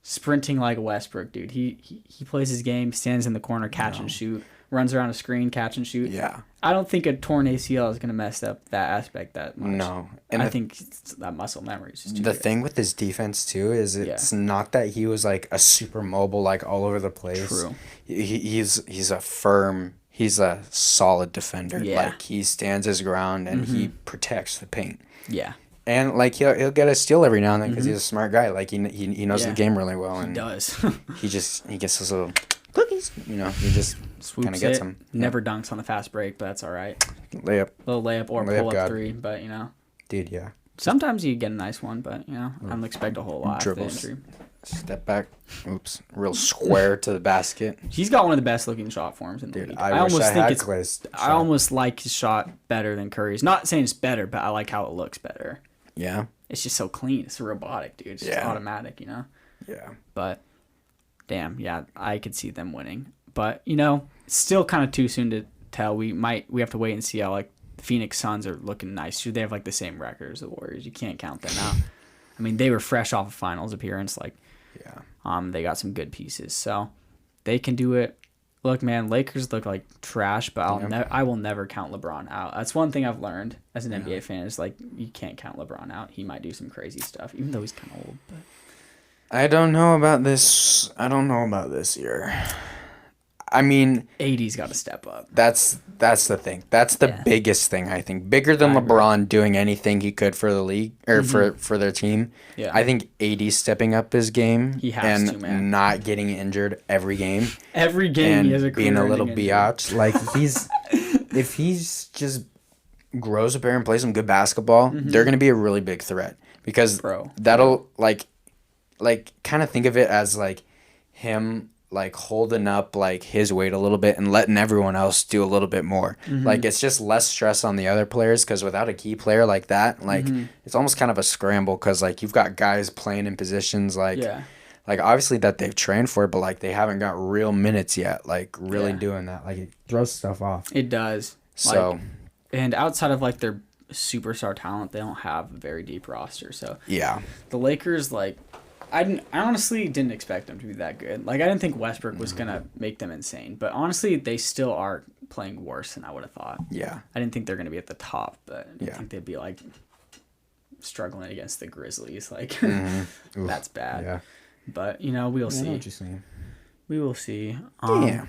A: sprinting like Westbrook, dude. He plays his game, stands in the corner, catch and shoot, runs around a screen, catch and shoot.
B: Yeah.
A: I don't think a torn ACL is going to mess up that aspect that much.
B: No.
A: And I think that muscle memory is just too
B: The
A: good.
B: thing with his defense too is it's not that he was like a super mobile, like all over the place.
A: True.
B: He's a firm. He's a solid defender.
A: Yeah.
B: Like he stands his ground and he protects the paint.
A: Yeah.
B: And like he'll get a steal every now and then because he's a smart guy. Like he knows
A: Yeah.
B: the game really well.
A: He
B: And
A: does.
B: he gets those little cookies. You know, he just kind
A: Swoops
B: of gets
A: it.
B: them.
A: Never dunks on the fast break, but that's all right.
B: Layup,
A: Little layup or
B: Layup
A: pull up
B: god.
A: 3, but you know.
B: dude. Yeah.
A: Sometimes you get a nice one, but you know, I don't expect a whole lot after the
B: Dribbles.
A: injury.
B: Step back. Oops. Real square to the basket.
A: He's got one of the best looking shot forms in the
B: Dude,
A: league.
B: I wish I had Clay's
A: I
B: shot.
A: almost like his shot better than Curry's. Not saying it's better, but I like how it looks better.
B: Yeah.
A: It's just so clean. It's robotic, dude. It's just
B: Yeah.
A: automatic, you know.
B: Yeah.
A: But damn, yeah, I could see them winning. But you know, it's still kind of too soon to tell. We have to wait and see how like the Phoenix Suns are looking nice. They have like the same record as the Warriors. You can't count them out. I mean, they were fresh off a finals appearance. Like,
B: Yeah.
A: they got some good pieces, so they can do it. Look, man, Lakers look like trash, but I will never count LeBron out. That's one thing I've learned as an NBA fan is like you can't count LeBron out. He might do some crazy stuff, even though he's kind of old. But
B: I don't know about this. I don't know about this year. I mean,
A: AD's got to step up.
B: that's the thing. That's the biggest thing, I think. Bigger than
A: I agree.
B: LeBron doing anything he could for the league or for their team.
A: Yeah.
B: I think AD stepping up his game
A: He has
B: and
A: to, man.
B: not getting injured every game
A: Every game
B: and
A: he has a
B: being a little
A: career-ending injury.
B: biatch. Like if he's just grows up here and plays some good basketball, they're gonna be a really big threat because
A: Bro.
B: that'll like kind of think of it as like him like holding up like his weight a little bit and letting everyone else do a little bit more. Like it's just less stress on the other players because without a key player like that, like it's almost kind of a scramble because like you've got guys playing in positions like like obviously that they've trained for, but like they haven't got real minutes yet. Like really doing that. Like
C: It throws stuff off.
A: It does.
B: so
A: And outside of like their superstar talent, they don't have a very deep roster. So
B: yeah.
A: the Lakers, like, I honestly didn't expect them to be that good. Like, I didn't think Westbrook was gonna make them insane, but honestly, they still are playing worse than I would have thought.
B: Yeah.
A: I didn't think they're gonna be at the top, but I
B: Yeah.
A: think they'd be like struggling against the Grizzlies. Like,
C: Oof.
A: that's bad.
C: Yeah.
A: But you know, we'll
C: I know
A: see.
C: what you're saying.
A: We will see.
B: Yeah.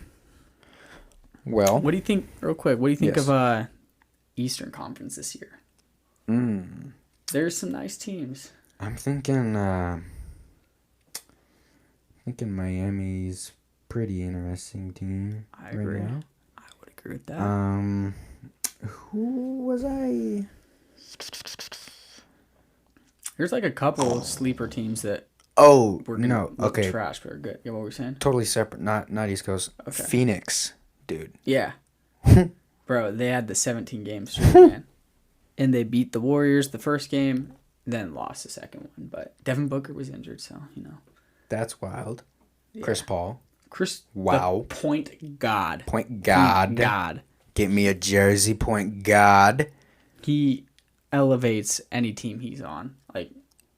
B: Well,
A: What do you think, real quick? What do you think
B: Yes.
A: of Eastern Conference this year?
B: mm,
A: There's some nice teams.
C: I'm thinking Miami's pretty interesting team.
A: I agree.
C: Right now.
A: I would agree with that.
C: Who was I?
A: There's like a couple sleeper teams that
C: Oh
A: were gonna
C: no.
A: look
C: Okay.
A: trash, but are good. Yeah, what were we saying?
C: Totally separate. Not East Coast.
A: Okay.
B: Phoenix, dude.
A: Yeah. Bro, they had the 17 game streak, man. And they beat the Warriors the first game, then lost the second one. But Devin Booker was injured, so, you know.
C: That's wild.
A: Yeah.
C: Chris Paul.
A: Chris,
B: Wow.
A: the point god.
B: Point guard.
A: God.
B: Get me a jersey, point guard.
A: He elevates any team he's on. Like,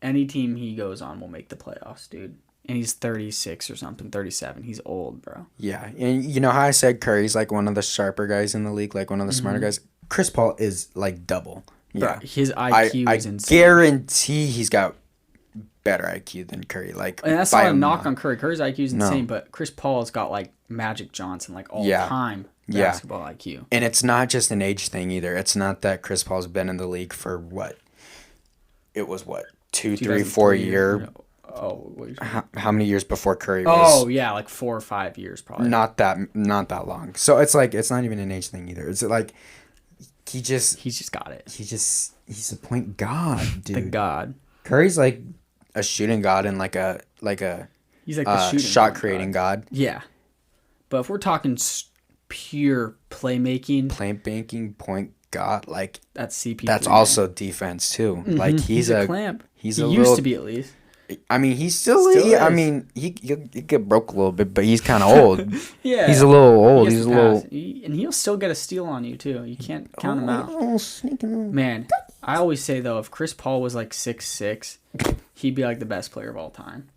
A: any team he goes on will make the playoffs, dude. And he's 36 or something, 37. He's old, bro.
B: Yeah, and you know how I said Curry's like one of the sharper guys in the league, like one of the smarter guys? Chris Paul is like double.
A: Bro,
B: Yeah.
A: his
B: I
A: IQ is insane.
B: guarantee he's got better IQ than Curry. Like,
A: And that's
B: by
A: not a knock
B: lot.
A: on Curry. Curry's IQ is
B: No.
A: insane, but Chris Paul's got like Magic Johnson, like all
B: Yeah.
A: time
B: Yeah.
A: basketball IQ.
B: And it's not just an age thing either. It's not that Chris Paul's been in the league for what? It was what? 2, 3, 4 year.
A: Oh, what are you saying?
B: How many years before Curry was?
A: Oh yeah, like 4 or 5 years probably.
B: Not that long. So it's like it's not even an age thing either. It's like he just
A: He's just got it.
C: he's a point guard, dude.
A: The god.
C: Curry's like
B: a shooting god and like a
A: he's like the shooting
B: shot creating god.
A: Yeah, but if we're talking pure
B: playmaking point god, like
A: that's CP3.
B: That's also defense too.
A: Mm-hmm.
B: Like
A: he's a clamp. He used
B: little,
A: to be at least.
B: I mean, he's still I mean, he get broke a little bit, but he's kind of old.
A: Yeah,
B: he's a little old. He's a little,
A: and he'll still get a steal on you too. You can't count him out. Man, I always say though, if Chris Paul was like 6'6", he'd be like the best player of all time.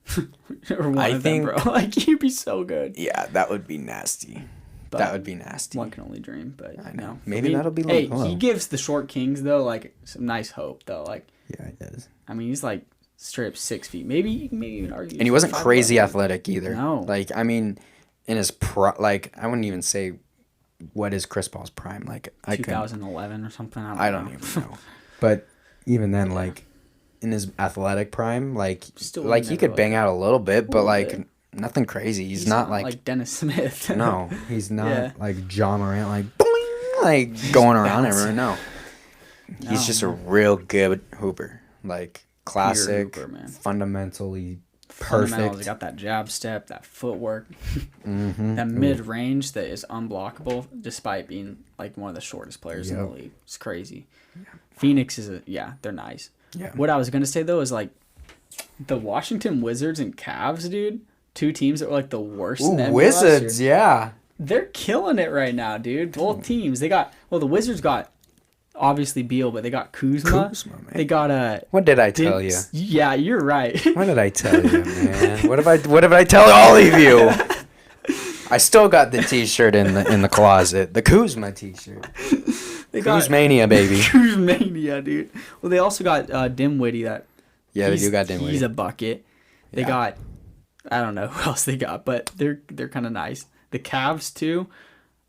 A: Or one of them, bro. Like he'd be so good.
B: Yeah, that would be nasty.
A: But
B: that would be nasty.
A: One can only dream, but
B: I know.
A: No.
B: Maybe that'll be.
A: Hey, he gives the short kings though like some nice hope though. Like
C: yeah, he does.
A: I mean, he's like straight up 6 feet. Maybe even argue.
B: And he wasn't crazy athletic either.
A: No.
B: Like I mean, in his like I wouldn't even say what is Chris Paul's prime like.
A: 2011 or something.
B: I don't even know.
C: But even then, like in his athletic prime, like
A: Still
B: like he could bang out a little bit, but like nothing crazy. He's not like
A: Dennis Smith.
B: No,
C: he's not like John Morant, like boing,
B: like going around everywhere. No, he's just a real good hooper. Like classic,
A: hooper,
C: fundamentally perfect.
A: He got that jab step, that footwork, that mid range that is unblockable, despite being like one of the shortest players in the league. It's crazy. Yeah. Phoenix is they're nice.
B: Yeah.
A: What I was gonna say though is like the Washington Wizards and Cavs, dude. 2 teams that were like the worst.
B: Ooh,
A: in the NBA
B: Wizards,
A: last year.
B: yeah.
A: They're killing it right now, dude. Both teams. They got the Wizards got obviously Beal, but they got Kuzma.
B: Man.
A: They got
B: What did I tell you?
A: Yeah, you're right.
B: What did I tell you, man? What did I tell all of you? I still got the T-shirt in the closet. The Kuzma T-shirt. Kuzmania, baby.
A: Kuzmania, dude. Well, they also got Dinwiddie.
B: They do got Dinwiddie.
A: He's a bucket. They got, I don't know who else they got, but they're kind of nice. The Cavs too.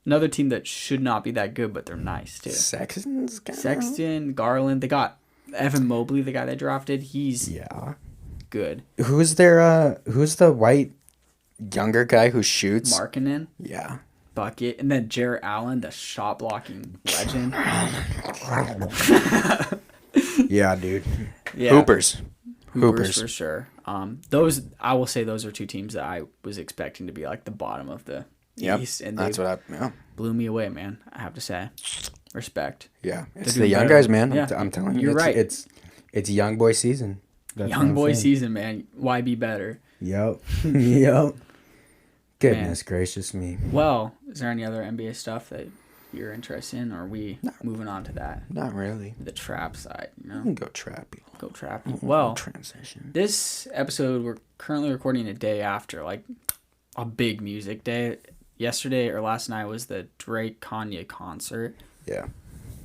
A: Another team that should not be that good, but they're nice too. Sexton, Garland. They got Evan Mobley, the guy they drafted. He's good.
C: Who's the white
B: younger guy who shoots?
A: Markkanen.
B: Yeah.
A: Bucket. And then Jarrett Allen, the shot blocking legend.
C: Yeah, dude.
A: Yeah.
B: Hoopers
A: for sure. Those I will say those are 2 teams that I was expecting to be like the bottom of the East, and
B: that's what
A: blew me away, man. I have to say, respect.
B: Yeah, it's the young guys, man. Yeah. I'm telling you,
A: you're right.
C: It's young boy season.
A: Young boy season, man. Why be better?
C: Yep. Yep. Goodness gracious me.
A: Well, is there any other NBA stuff that you're interested in, or are we moving on to that?
B: Not really.
A: The trap side, you know?
B: Go trappy.
A: Go trappy. Well,
B: transition.
A: This episode, we're currently recording a day after, like, a big music day. Yesterday or last night was the Drake Kanye concert.
B: Yeah.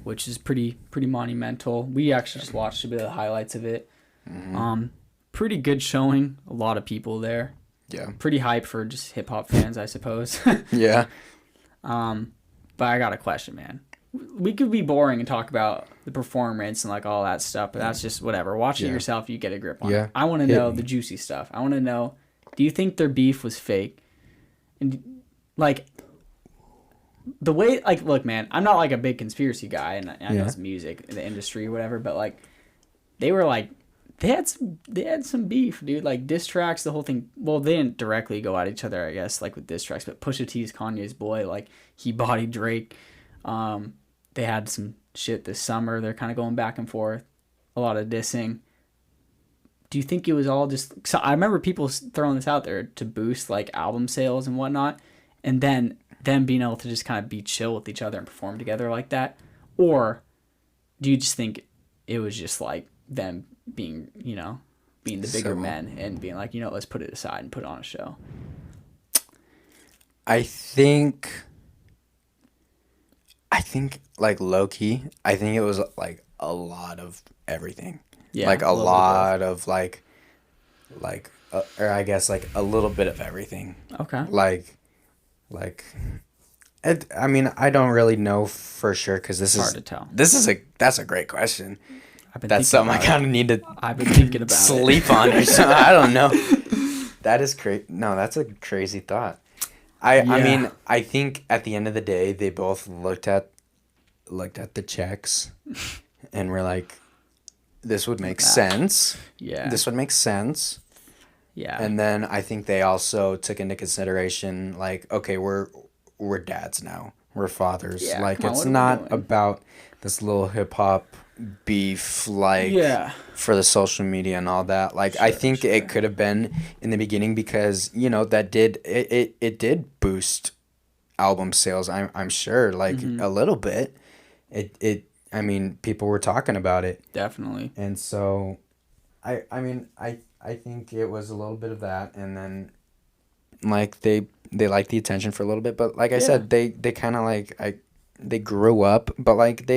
A: Which is pretty monumental. We actually just watched a bit of the highlights of it. Mm-hmm. Pretty good showing. A lot of people there.
B: Yeah.
A: Pretty hype for just hip hop fans, I suppose.
B: Yeah.
A: But I got a question, man. We could be boring and talk about the performance and like all that stuff, but that's just whatever. Watch it yourself, you get a grip on it. I want to know the juicy stuff. I want to know, do you think their beef was fake? And like the way, like, look, man, I'm not like a big conspiracy guy, and I know it's music in the industry or whatever, but like they were like they had some beef, dude. Like diss tracks, the whole thing. Well, they didn't directly go at each other, I guess, like with diss tracks, but Pusha T's Kanye's boy, like he bodied Drake. They had some shit this summer. They're kind of going back and forth, a lot of dissing. Do you think it was all just? So I remember people throwing this out there to boost like album sales and whatnot, and then them being able to just kind of be chill with each other and perform together like that, or do you just think it was just like them being the bigger men and being like, let's put it aside and put on a show?
B: I think like low key, I think it was like a lot of everything. Yeah, like a lot of like or I guess like a little bit of everything.
A: Okay.
B: I mean, I don't really know for sure because this is
A: hard to tell.
B: That's a great question. That's something I kind of need to.
A: I've been thinking about
B: sleep on or something. I don't know. That is crazy. No, that's a crazy thought. I mean, I think at the end of the day, they both looked at the checks and were like, this would make sense.
A: Yeah.
B: This would make sense.
A: Yeah.
B: And then I think they also took into consideration, like, okay, we're dads now. We're fathers.
A: Yeah,
B: like,
A: come on,
B: it's
A: what are we
B: not
A: doing?
B: about this little hip hop beef, like,
A: Yeah.
B: for the social media and all that. Like, I think it could have been in the beginning because, you know, that did, it did boost album sales, I'm sure, like, a little bit. I mean, people were talking about it.
A: Definitely.
B: And so, I mean, I think it was a little bit of that, and then, like, they liked the attention for a little bit, but like I said, they kind of, like, they grew up, but, like,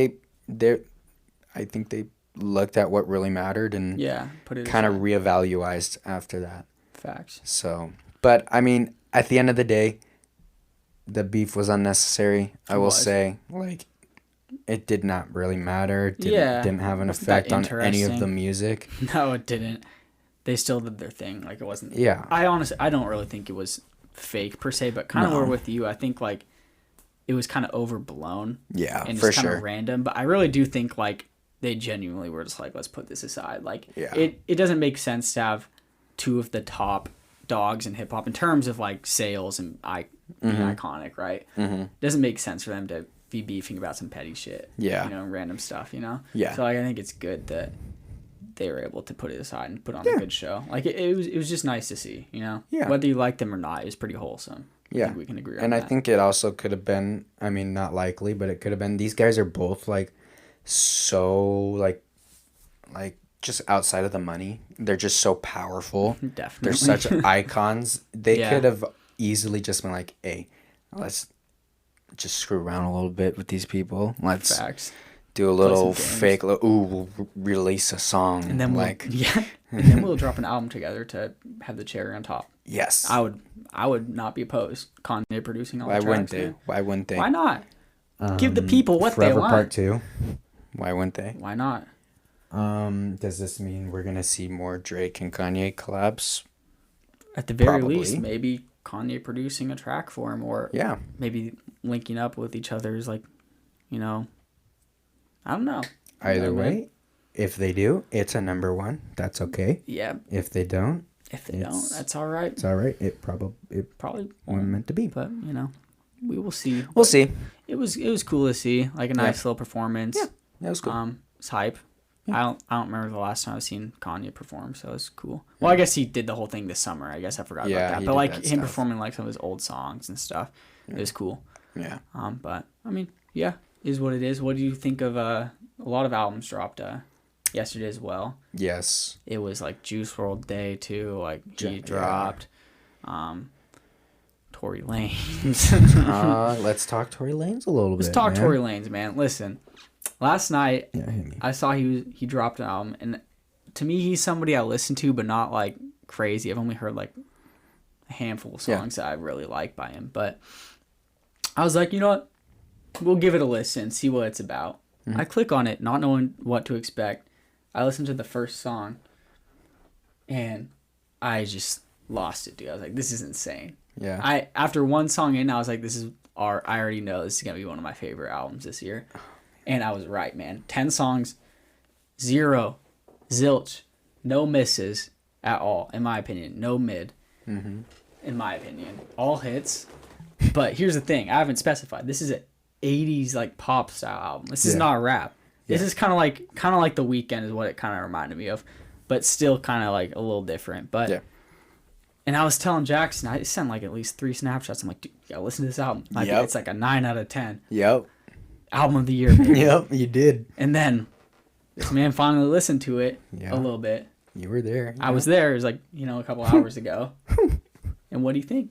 B: I think they looked at what really mattered and
A: put it
B: kind of
A: aside.
B: reevaluated after that.
A: Facts.
B: So, but, I mean, at the end of the day, the beef was unnecessary, I will say. Like, it did not really matter. It didn't have an
A: Wasn't that
B: effect on any of the
A: interesting?
B: music.
A: No, it didn't. They still did their thing. Like, it wasn't.
B: Yeah.
A: I don't really think it was fake per se, but kind of
B: No.
A: were with you. I think, like, it was kind of overblown.
B: Yeah,
A: And
B: for
A: just kind
B: sure.
A: of random. But I really do think, like, they genuinely were just like, let's put this aside. Like,
B: Yeah.
A: it doesn't make sense to have two of the top dogs in hip hop in terms of, like, sales and being iconic, right?
B: Mm-hmm.
A: It doesn't make sense for them to be beefing about some petty shit.
B: Yeah.
A: You know, random stuff, you know?
B: Yeah.
A: So, like, I think it's good that they were able to put it aside and put on a good show. Like, it was just nice to see, you know?
B: Yeah.
A: Whether you liked them or not, it was pretty wholesome. I
B: Yeah.
A: think we can agree on
B: And
A: that.
B: I think it also could have been, I mean, not likely, but it could have been, these guys are both, like, so, like just outside of the money. They're just so powerful.
A: Definitely.
B: They're such icons. They
A: Yeah.
B: could have easily just been like, hey, let's just screw around a little bit with these people. Let's
A: Facts.
B: do a little
A: some games.
B: fake, we'll release a song.
A: And then
B: like,
A: and then we'll drop an album together to have the cherry on top.
B: yes.
A: I would not be opposed. Kanye producing all
B: Why
A: the
B: wouldn't
A: tracks.
B: they?
A: Man.
B: Why wouldn't they?
A: Why not? Give the people what
C: Forever
A: they want.
C: Part 2.
B: Why wouldn't they?
A: Why not?
B: Does this mean we're gonna see more Drake and Kanye collabs?
A: At the very
B: Probably.
A: least, maybe Kanye producing a track for him, or
B: Yeah.
A: maybe linking up with each other's, like, you know, I don't know.
B: Either
A: Yeah, man.
B: way, if they do, it's a number one. That's okay.
A: Yeah,
B: If they don't,
A: if they don't, that's all right.
B: it's all right. It
A: Probably
B: wasn't
A: won't,
B: meant to be.
A: but you know, we will see.
B: We'll see.
A: It was cool to see, like a nice little performance.
B: Yeah, that was cool.
A: It's hype. I don't remember the last time I've seen Kanye perform, so it's cool. Well, I guess he did the whole thing this summer. I guess I forgot
B: Yeah,
A: about that.
B: he
A: But
B: did
A: like
B: that
A: him
B: stuff.
A: performing like some of his old songs and stuff, it was cool.
B: Yeah.
A: But I mean, yeah, is what it is. What do you think of a lot of albums dropped yesterday as well?
B: Yes.
A: It was like Juice WRLD Day too. Like he
B: Yeah.
A: dropped. Tory Lanez.
B: Let's talk Tory Lanez a little bit.
A: Let's talk
B: man.
A: Tory Lanez, man. Listen, last night
C: Yeah, hit me.
A: I saw he dropped an album, and to me, he's somebody I listen to, but not like crazy. I've only heard like a handful of songs that I really like by him, but I was like, you know what? We'll give it a listen, see what it's about. I click on it, not knowing what to expect. I listened to the first song, and I just lost it, dude. I was like, this is insane.
B: Yeah.
A: After one song in, I was like, I already know this is gonna be one of my favorite albums this year, and I was right, man. 10 songs, 0, zilch, no misses at all, in my opinion. No mid, in my opinion. All hits. But here's the thing: I haven't specified. This is an '80s like pop style album. This is not rap. This is kind of like The Weeknd is what it kind of reminded me of, but still kind of like a little different. But.
B: Yeah.
A: And I was telling Jackson, I sent like at least 3 Snapchats. I'm like, dude, you gotta listen to this album. Like,
B: Yep.
A: it's like a 9 out of 10.
B: Yep.
A: Album of the year, baby.
B: Yep. You did.
A: And then this man finally listened to it
B: Yeah.
A: a little bit.
B: You were there.
A: I was there. It was like, a couple hours ago. And what do you think?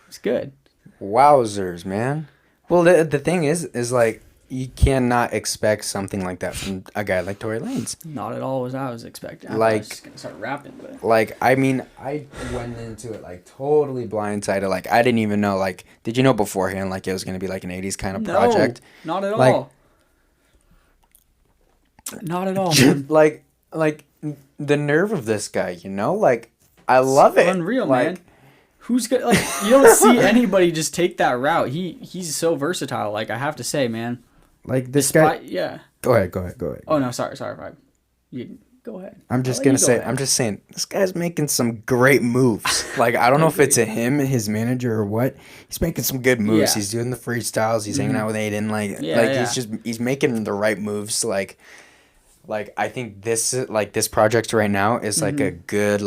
A: It's good.
B: Wowzers, man. Well, the thing is like, you cannot expect something like that from a guy like Tory Lanez.
A: Not at all what I was expecting. I thought I
B: Like-
A: was just gonna start rapping, but
B: Like, I mean, I went into it like totally blindsided. Like, I didn't even know. Like, did you know beforehand like it was gonna be like an '80s kind of project?
A: No, not at
B: Like-
A: all. Not at all, man.
B: like the nerve of this guy, you know? Like, I love it.
A: Unreal,
B: like,
A: man. Who's gonna like? You don't see anybody just take that route. He's so versatile. Like I have to say, man.
C: Like this guy.
A: Yeah.
C: Go ahead.
A: Oh no, sorry, Vibe. You go ahead.
C: I'm just saying, this guy's making some great moves. Like, I don't know if it's a him, his manager, or what. He's making some good moves.
A: Yeah.
C: He's doing the freestyles. He's hanging out with Aiden. He's making the right moves. Like I think this project right now is like a good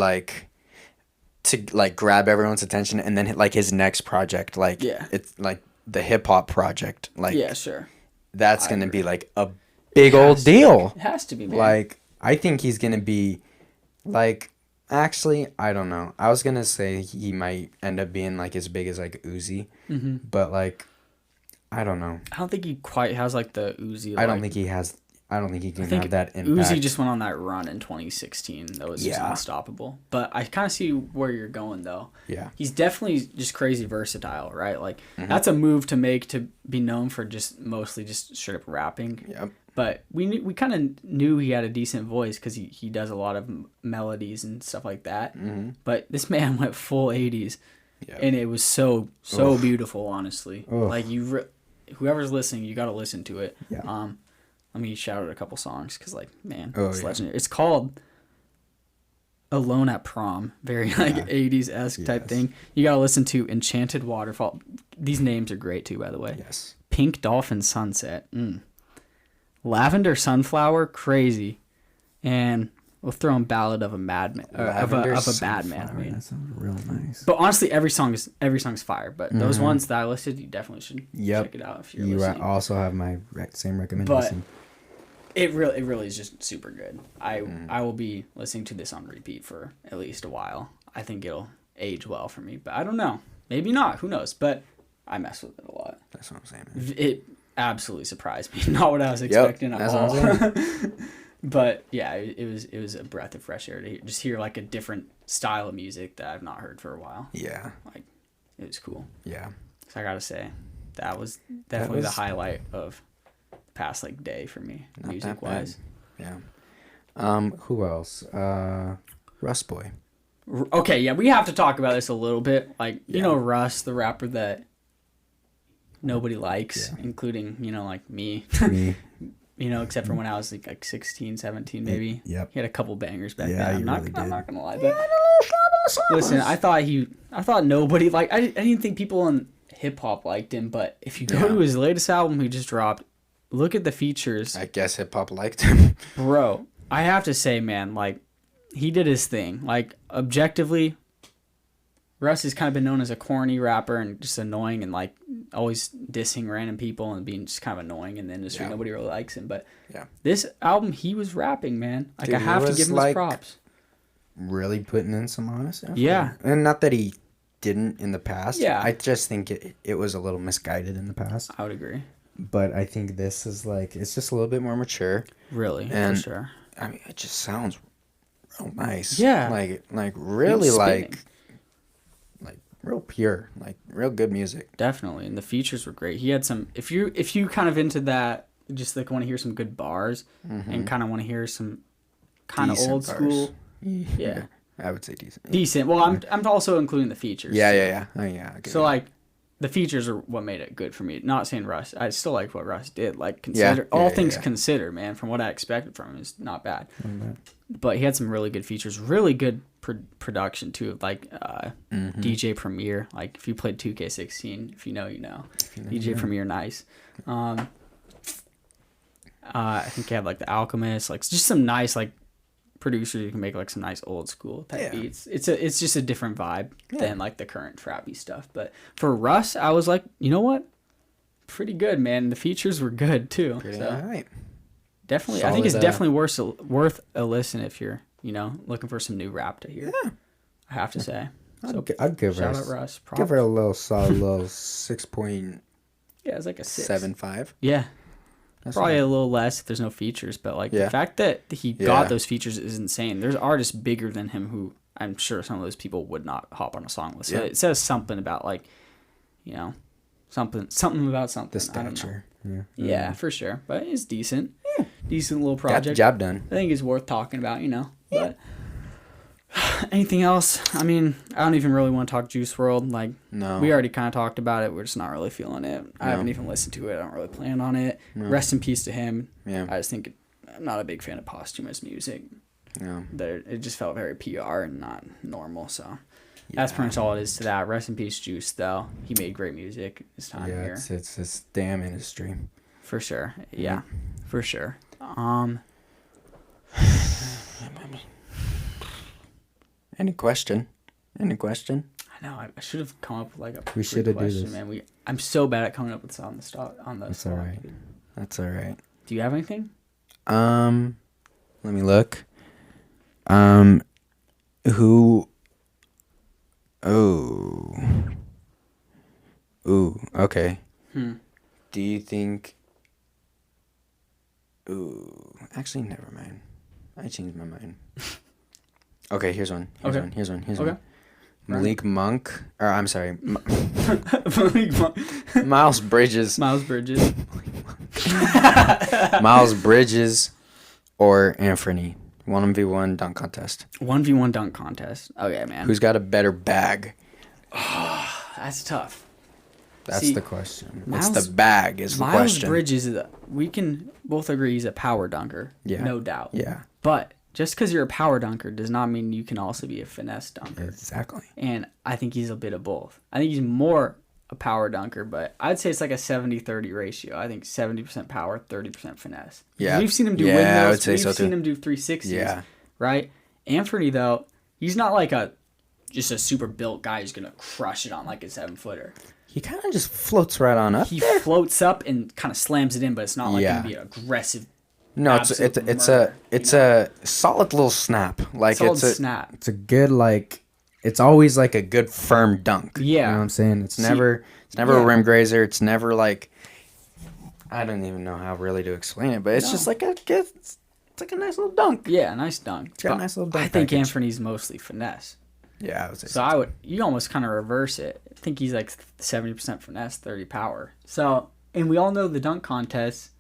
C: to like grab everyone's attention, and then like his next project, it's like the hip hop project. Like,
A: yeah, sure.
C: That's gonna be like a big old deal.
A: It has to be, man.
C: Like, I think he's gonna be like, actually, I don't know. I was gonna say he might end up being like as big as like Uzi, but like, I don't know.
A: I don't think he quite has like the Uzi.
C: I don't think he can have that impact.
A: Uzi just went on that run in 2016 that was just unstoppable. But I kind of see where you're going though.
C: Yeah.
A: He's definitely just crazy versatile, right? Like that's a move to make, to be known for just mostly just straight up rapping.
C: Yep.
A: But we kind of knew he had a decent voice because he does a lot of melodies and stuff like that. But this man went full 80s, and it was so beautiful, honestly. Ugh. Like whoever's listening, you got to listen to it.
C: Yeah.
A: Let me shout out a couple songs because, like, man, it's legendary. It's called Alone at Prom. Very, 80s-esque type thing. You got to listen to Enchanted Waterfall. These names are great, too, by the way.
C: Yes.
A: Pink Dolphin Sunset. Lavender Sunflower. Crazy. And we'll throw in Ballad of a Madman. Of a Bad Man. I mean.
C: That sounds real nice.
A: But honestly, every song's fire. But those ones that I listed, you definitely should check it out if you're listening.
C: You also have my same recommendation.
A: But it really is just super good. I will be listening to this on repeat for at least a while. I think it'll age well for me, but I don't know. Maybe not. Who knows? But I mess with it a lot.
C: That's what I'm saying, man.
A: It absolutely surprised me. Not what I was expecting at all. What I'm saying. But yeah, it was a breath of fresh air to just hear like a different style of music that I've not heard for a while.
C: Yeah.
A: Like, it was cool.
C: Yeah.
A: So I gotta say, that was definitely the highlight of past like day for me, music wise.
C: Yeah. Who else? Russ Boy.
A: Okay, yeah, we have to talk about this a little bit. Like, you know, Russ, the rapper that nobody likes, including, like me. Except for when I was like 16, 17 maybe.
C: Yep.
A: He had a couple bangers back then.
C: I'm not
A: gonna lie, but listen, I thought nobody liked. I didn't think people in hip hop liked him, but if you go to his latest album he just dropped, look at the features.
C: I guess hip hop liked him.
A: Bro, I have to say, man, like, he did his thing. Like, objectively, Russ has kind of been known as a corny rapper and just annoying and like always dissing random people and being just kind of annoying in the industry. Nobody really likes him, but this album he was rapping, man. Like, dude, I have to give him his props.
C: Really putting in some honest effort.
A: Yeah,
C: and not that he didn't in the past.
A: Yeah,
C: I just think it was a little misguided in the past.
A: I would agree.
C: But I think this is like, it's just a little bit more mature.
A: Really,
C: and
A: for sure.
C: I mean, it just sounds real nice.
A: Yeah,
C: like really like real pure, like real good music.
A: Definitely, and the features were great. He had some. If you kind of into that, just like want to hear some good bars and kind of want to hear some kind of old school. Yeah,
C: I would say decent.
A: Decent. Well, I'm also including the features.
C: Yeah. Oh yeah.
A: So like, the features are what made it good for me. Not saying Russ. I still like what Russ did. Like, consider all things considered, man. From what I expected from him, is not bad. But he had some really good features. Really good production too. Like DJ Premier. Like, if you played 2K16, if you know, you know. DJ Premier, nice. I think he had like The Alchemist. Like, just some nice like producers who can make like some nice old school type beats. It's just a different vibe than like the current trappy stuff. But for Russ, I was like, you know what? Pretty good, man. The features were good too.
C: Pretty all right.
A: Definitely, solid, I think it's definitely worth a listen if you're looking for some new rap to hear. Yeah, I have to say.
C: I'd give
A: shout out Russ.
C: Props. Give her a little solid little 6.
A: Yeah, it's like a
C: 7.5.
A: Yeah. That's probably a little less if there's no features, but like the fact that he got those features is insane. There's artists bigger than him who I'm sure some of those people would not hop on a song with. So it says something about like, something about something.
C: The stature.
A: Yeah, for sure. But it's decent. Yeah. Decent little project.
C: Got the job done.
A: I think it's worth talking about, But anything else? I mean, I don't even really want to talk Juice WRLD. Like, no. We already kind of talked about it. We're just not really feeling it. I haven't even listened to it. I don't really plan on it. No. Rest in peace to him.
C: Yeah.
A: I just think I'm not a big fan of posthumous music.
C: Yeah.
A: It just felt very PR and not normal. So that's pretty much all it is to that. Rest in peace, Juice. Though he made great music this time here.
C: Yeah, it's this damn industry.
A: For sure. Yeah, for sure.
C: Any question?
A: I know. I should have come up with like a
C: we should have do
A: question,
C: this.
A: man. I'm so bad at coming up with on the spot.
C: That's all right. That's all right.
A: Do you have anything?
C: Let me look. Who? Oh. Ooh. Okay. Do you think? Ooh. Actually, never mind. I changed my mind. Okay. Here's one. Here's one. Malik Monk, or I'm sorry, Miles Bridges.
A: Miles Bridges.
C: Miles Bridges or Anthony. 1v1 dunk contest.
A: 1v1 dunk contest. Okay, man.
C: Who's got a better bag?
A: That's tough.
C: That's the question. It's the bag is the question.
A: Miles Bridges, we can both agree he's a power dunker. Yeah. No doubt.
C: Yeah.
A: But just because you're a power dunker does not mean you can also be a finesse dunker.
C: Exactly.
A: And I think he's a bit of both. I think he's more a power dunker, but I'd say it's like a 70-30 ratio. I think 70% power, 30% finesse.
C: Yeah.
A: We've seen him do windmills.
C: I would say
A: We've seen him do 360s.
C: Yeah.
A: Right? Anthony, though, he's not like just a super built guy who's going to crush it on like a 7-footer.
C: He kind of just floats right on up.
A: He floats up and kind of slams it in, but it's not like going to be an aggressive.
C: No, it's a solid little snap. Like
A: solid snap.
C: It's a good it's always like a good firm dunk.
A: Yeah.
C: You know what I'm saying? It's never a rim grazer. It's never like I don't even know how really to explain it, but it's just like it's like a nice little dunk.
A: Yeah, a nice dunk.
C: It's got a nice little dunk.
A: I think Anthony's mostly finesse.
C: Yeah, I would say
A: so. You almost kind of reverse it. I think he's like 70% finesse, 30 power. So, and we all know the dunk contest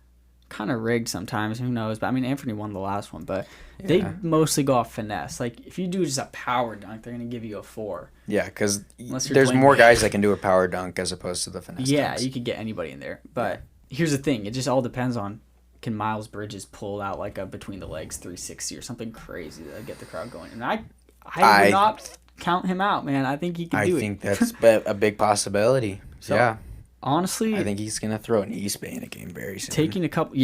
A: kind of rigged sometimes. Who knows? But I mean, Anthony won the last one, but they mostly go off finesse. Like if you do just a power dunk, they're gonna give you a 4.
C: Yeah, because there's more guys that can do a power dunk as opposed to the finesse.
A: Yeah,
C: dunks.
A: you could get anybody in there. But here's the thing: it just all depends on can Miles Bridges pull out like a between the legs 360 or something crazy to get the crowd going. And I would not count him out, man. I think he can do it. I
C: think that's a big possibility. So, yeah.
A: Honestly,
C: I think he's going to throw an East Bay in a game very soon.
A: Taking a couple,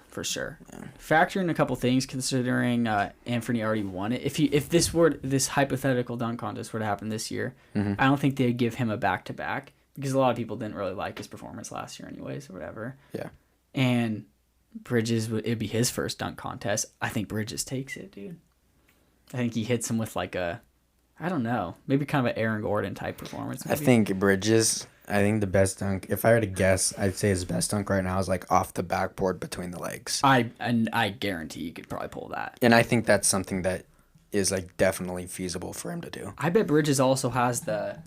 A: for sure. Yeah. Factor in a couple things considering Anthony already won it. If this hypothetical dunk contest were to happen this year, I don't think they'd give him a back-to-back because a lot of people didn't really like his performance last year anyways or whatever.
C: Yeah.
A: And Bridges, it'd be his first dunk contest. I think Bridges takes it, dude. I think he hits him with like I don't know, maybe kind of an Aaron Gordon type performance. Maybe.
C: I think Bridges, the best dunk, if I were to guess, I'd say his best dunk right now is like off the backboard between the legs.
A: I guarantee you could probably pull that.
C: And I think that's something that is like definitely feasible for him to do.
A: I bet Bridges also has the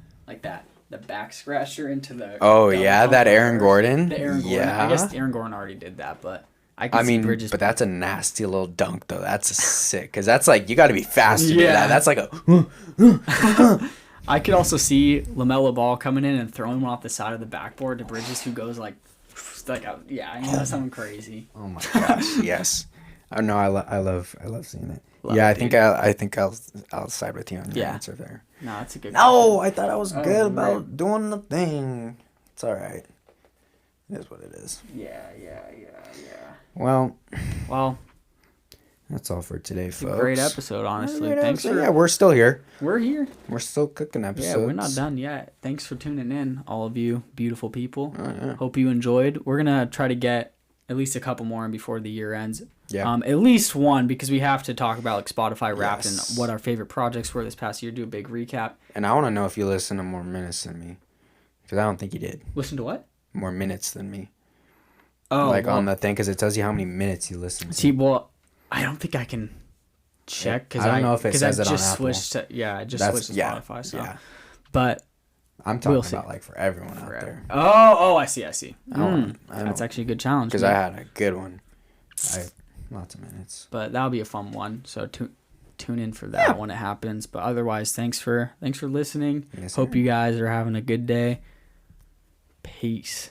A: back scratcher into the.
C: Oh yeah, that Aaron Gordon.
A: The Aaron Gordon. I guess Aaron Gordon already did that, but I mean, Bridges.
C: But that's a nasty little dunk though. That's sick because that's like you got to be fast to do that. That's like a.
A: I could also see LaMelo Ball coming in and throwing one off the side of the backboard to Bridges, who goes like something crazy.
C: Oh my gosh! Yes. Oh no, I love seeing it. I think I'll side with you on your answer there.
A: No, that's a good.
C: No, I thought I was good about doing the thing. It's all right. It is what it is.
A: Yeah.
C: Well, that's all for today, folks.
A: A great episode, honestly. Thanks for.
C: Yeah, we're still here.
A: We're here.
C: We're still cooking episodes.
A: Yeah, we're not done yet. Thanks for tuning in, all of you beautiful people. Hope you enjoyed. We're gonna try to get at least a couple more in before the year ends.
C: Yeah.
A: At least one because we have to talk about like Spotify Wrapped and what our favorite projects were this past year. Do a big recap.
C: And I want to know if you listen to more minutes than me, because I don't think you did.
A: Listen to what?
C: More minutes than me.
A: Oh,
C: on the thing, because it tells you how many minutes you listen to.
A: See, I don't think I can check because
C: I don't know if it says it on Apple.
A: Switched to Spotify. So.
C: Yeah.
A: But
C: I'm talking about like for everyone out there.
A: Oh, I see. That's actually a good challenge.
C: Because I had a good one. Lots of minutes.
A: But that'll be a fun one. So tune in for that when it happens. But otherwise, thanks for listening.
C: Yes,
A: Hope you guys are having a good day. Peace.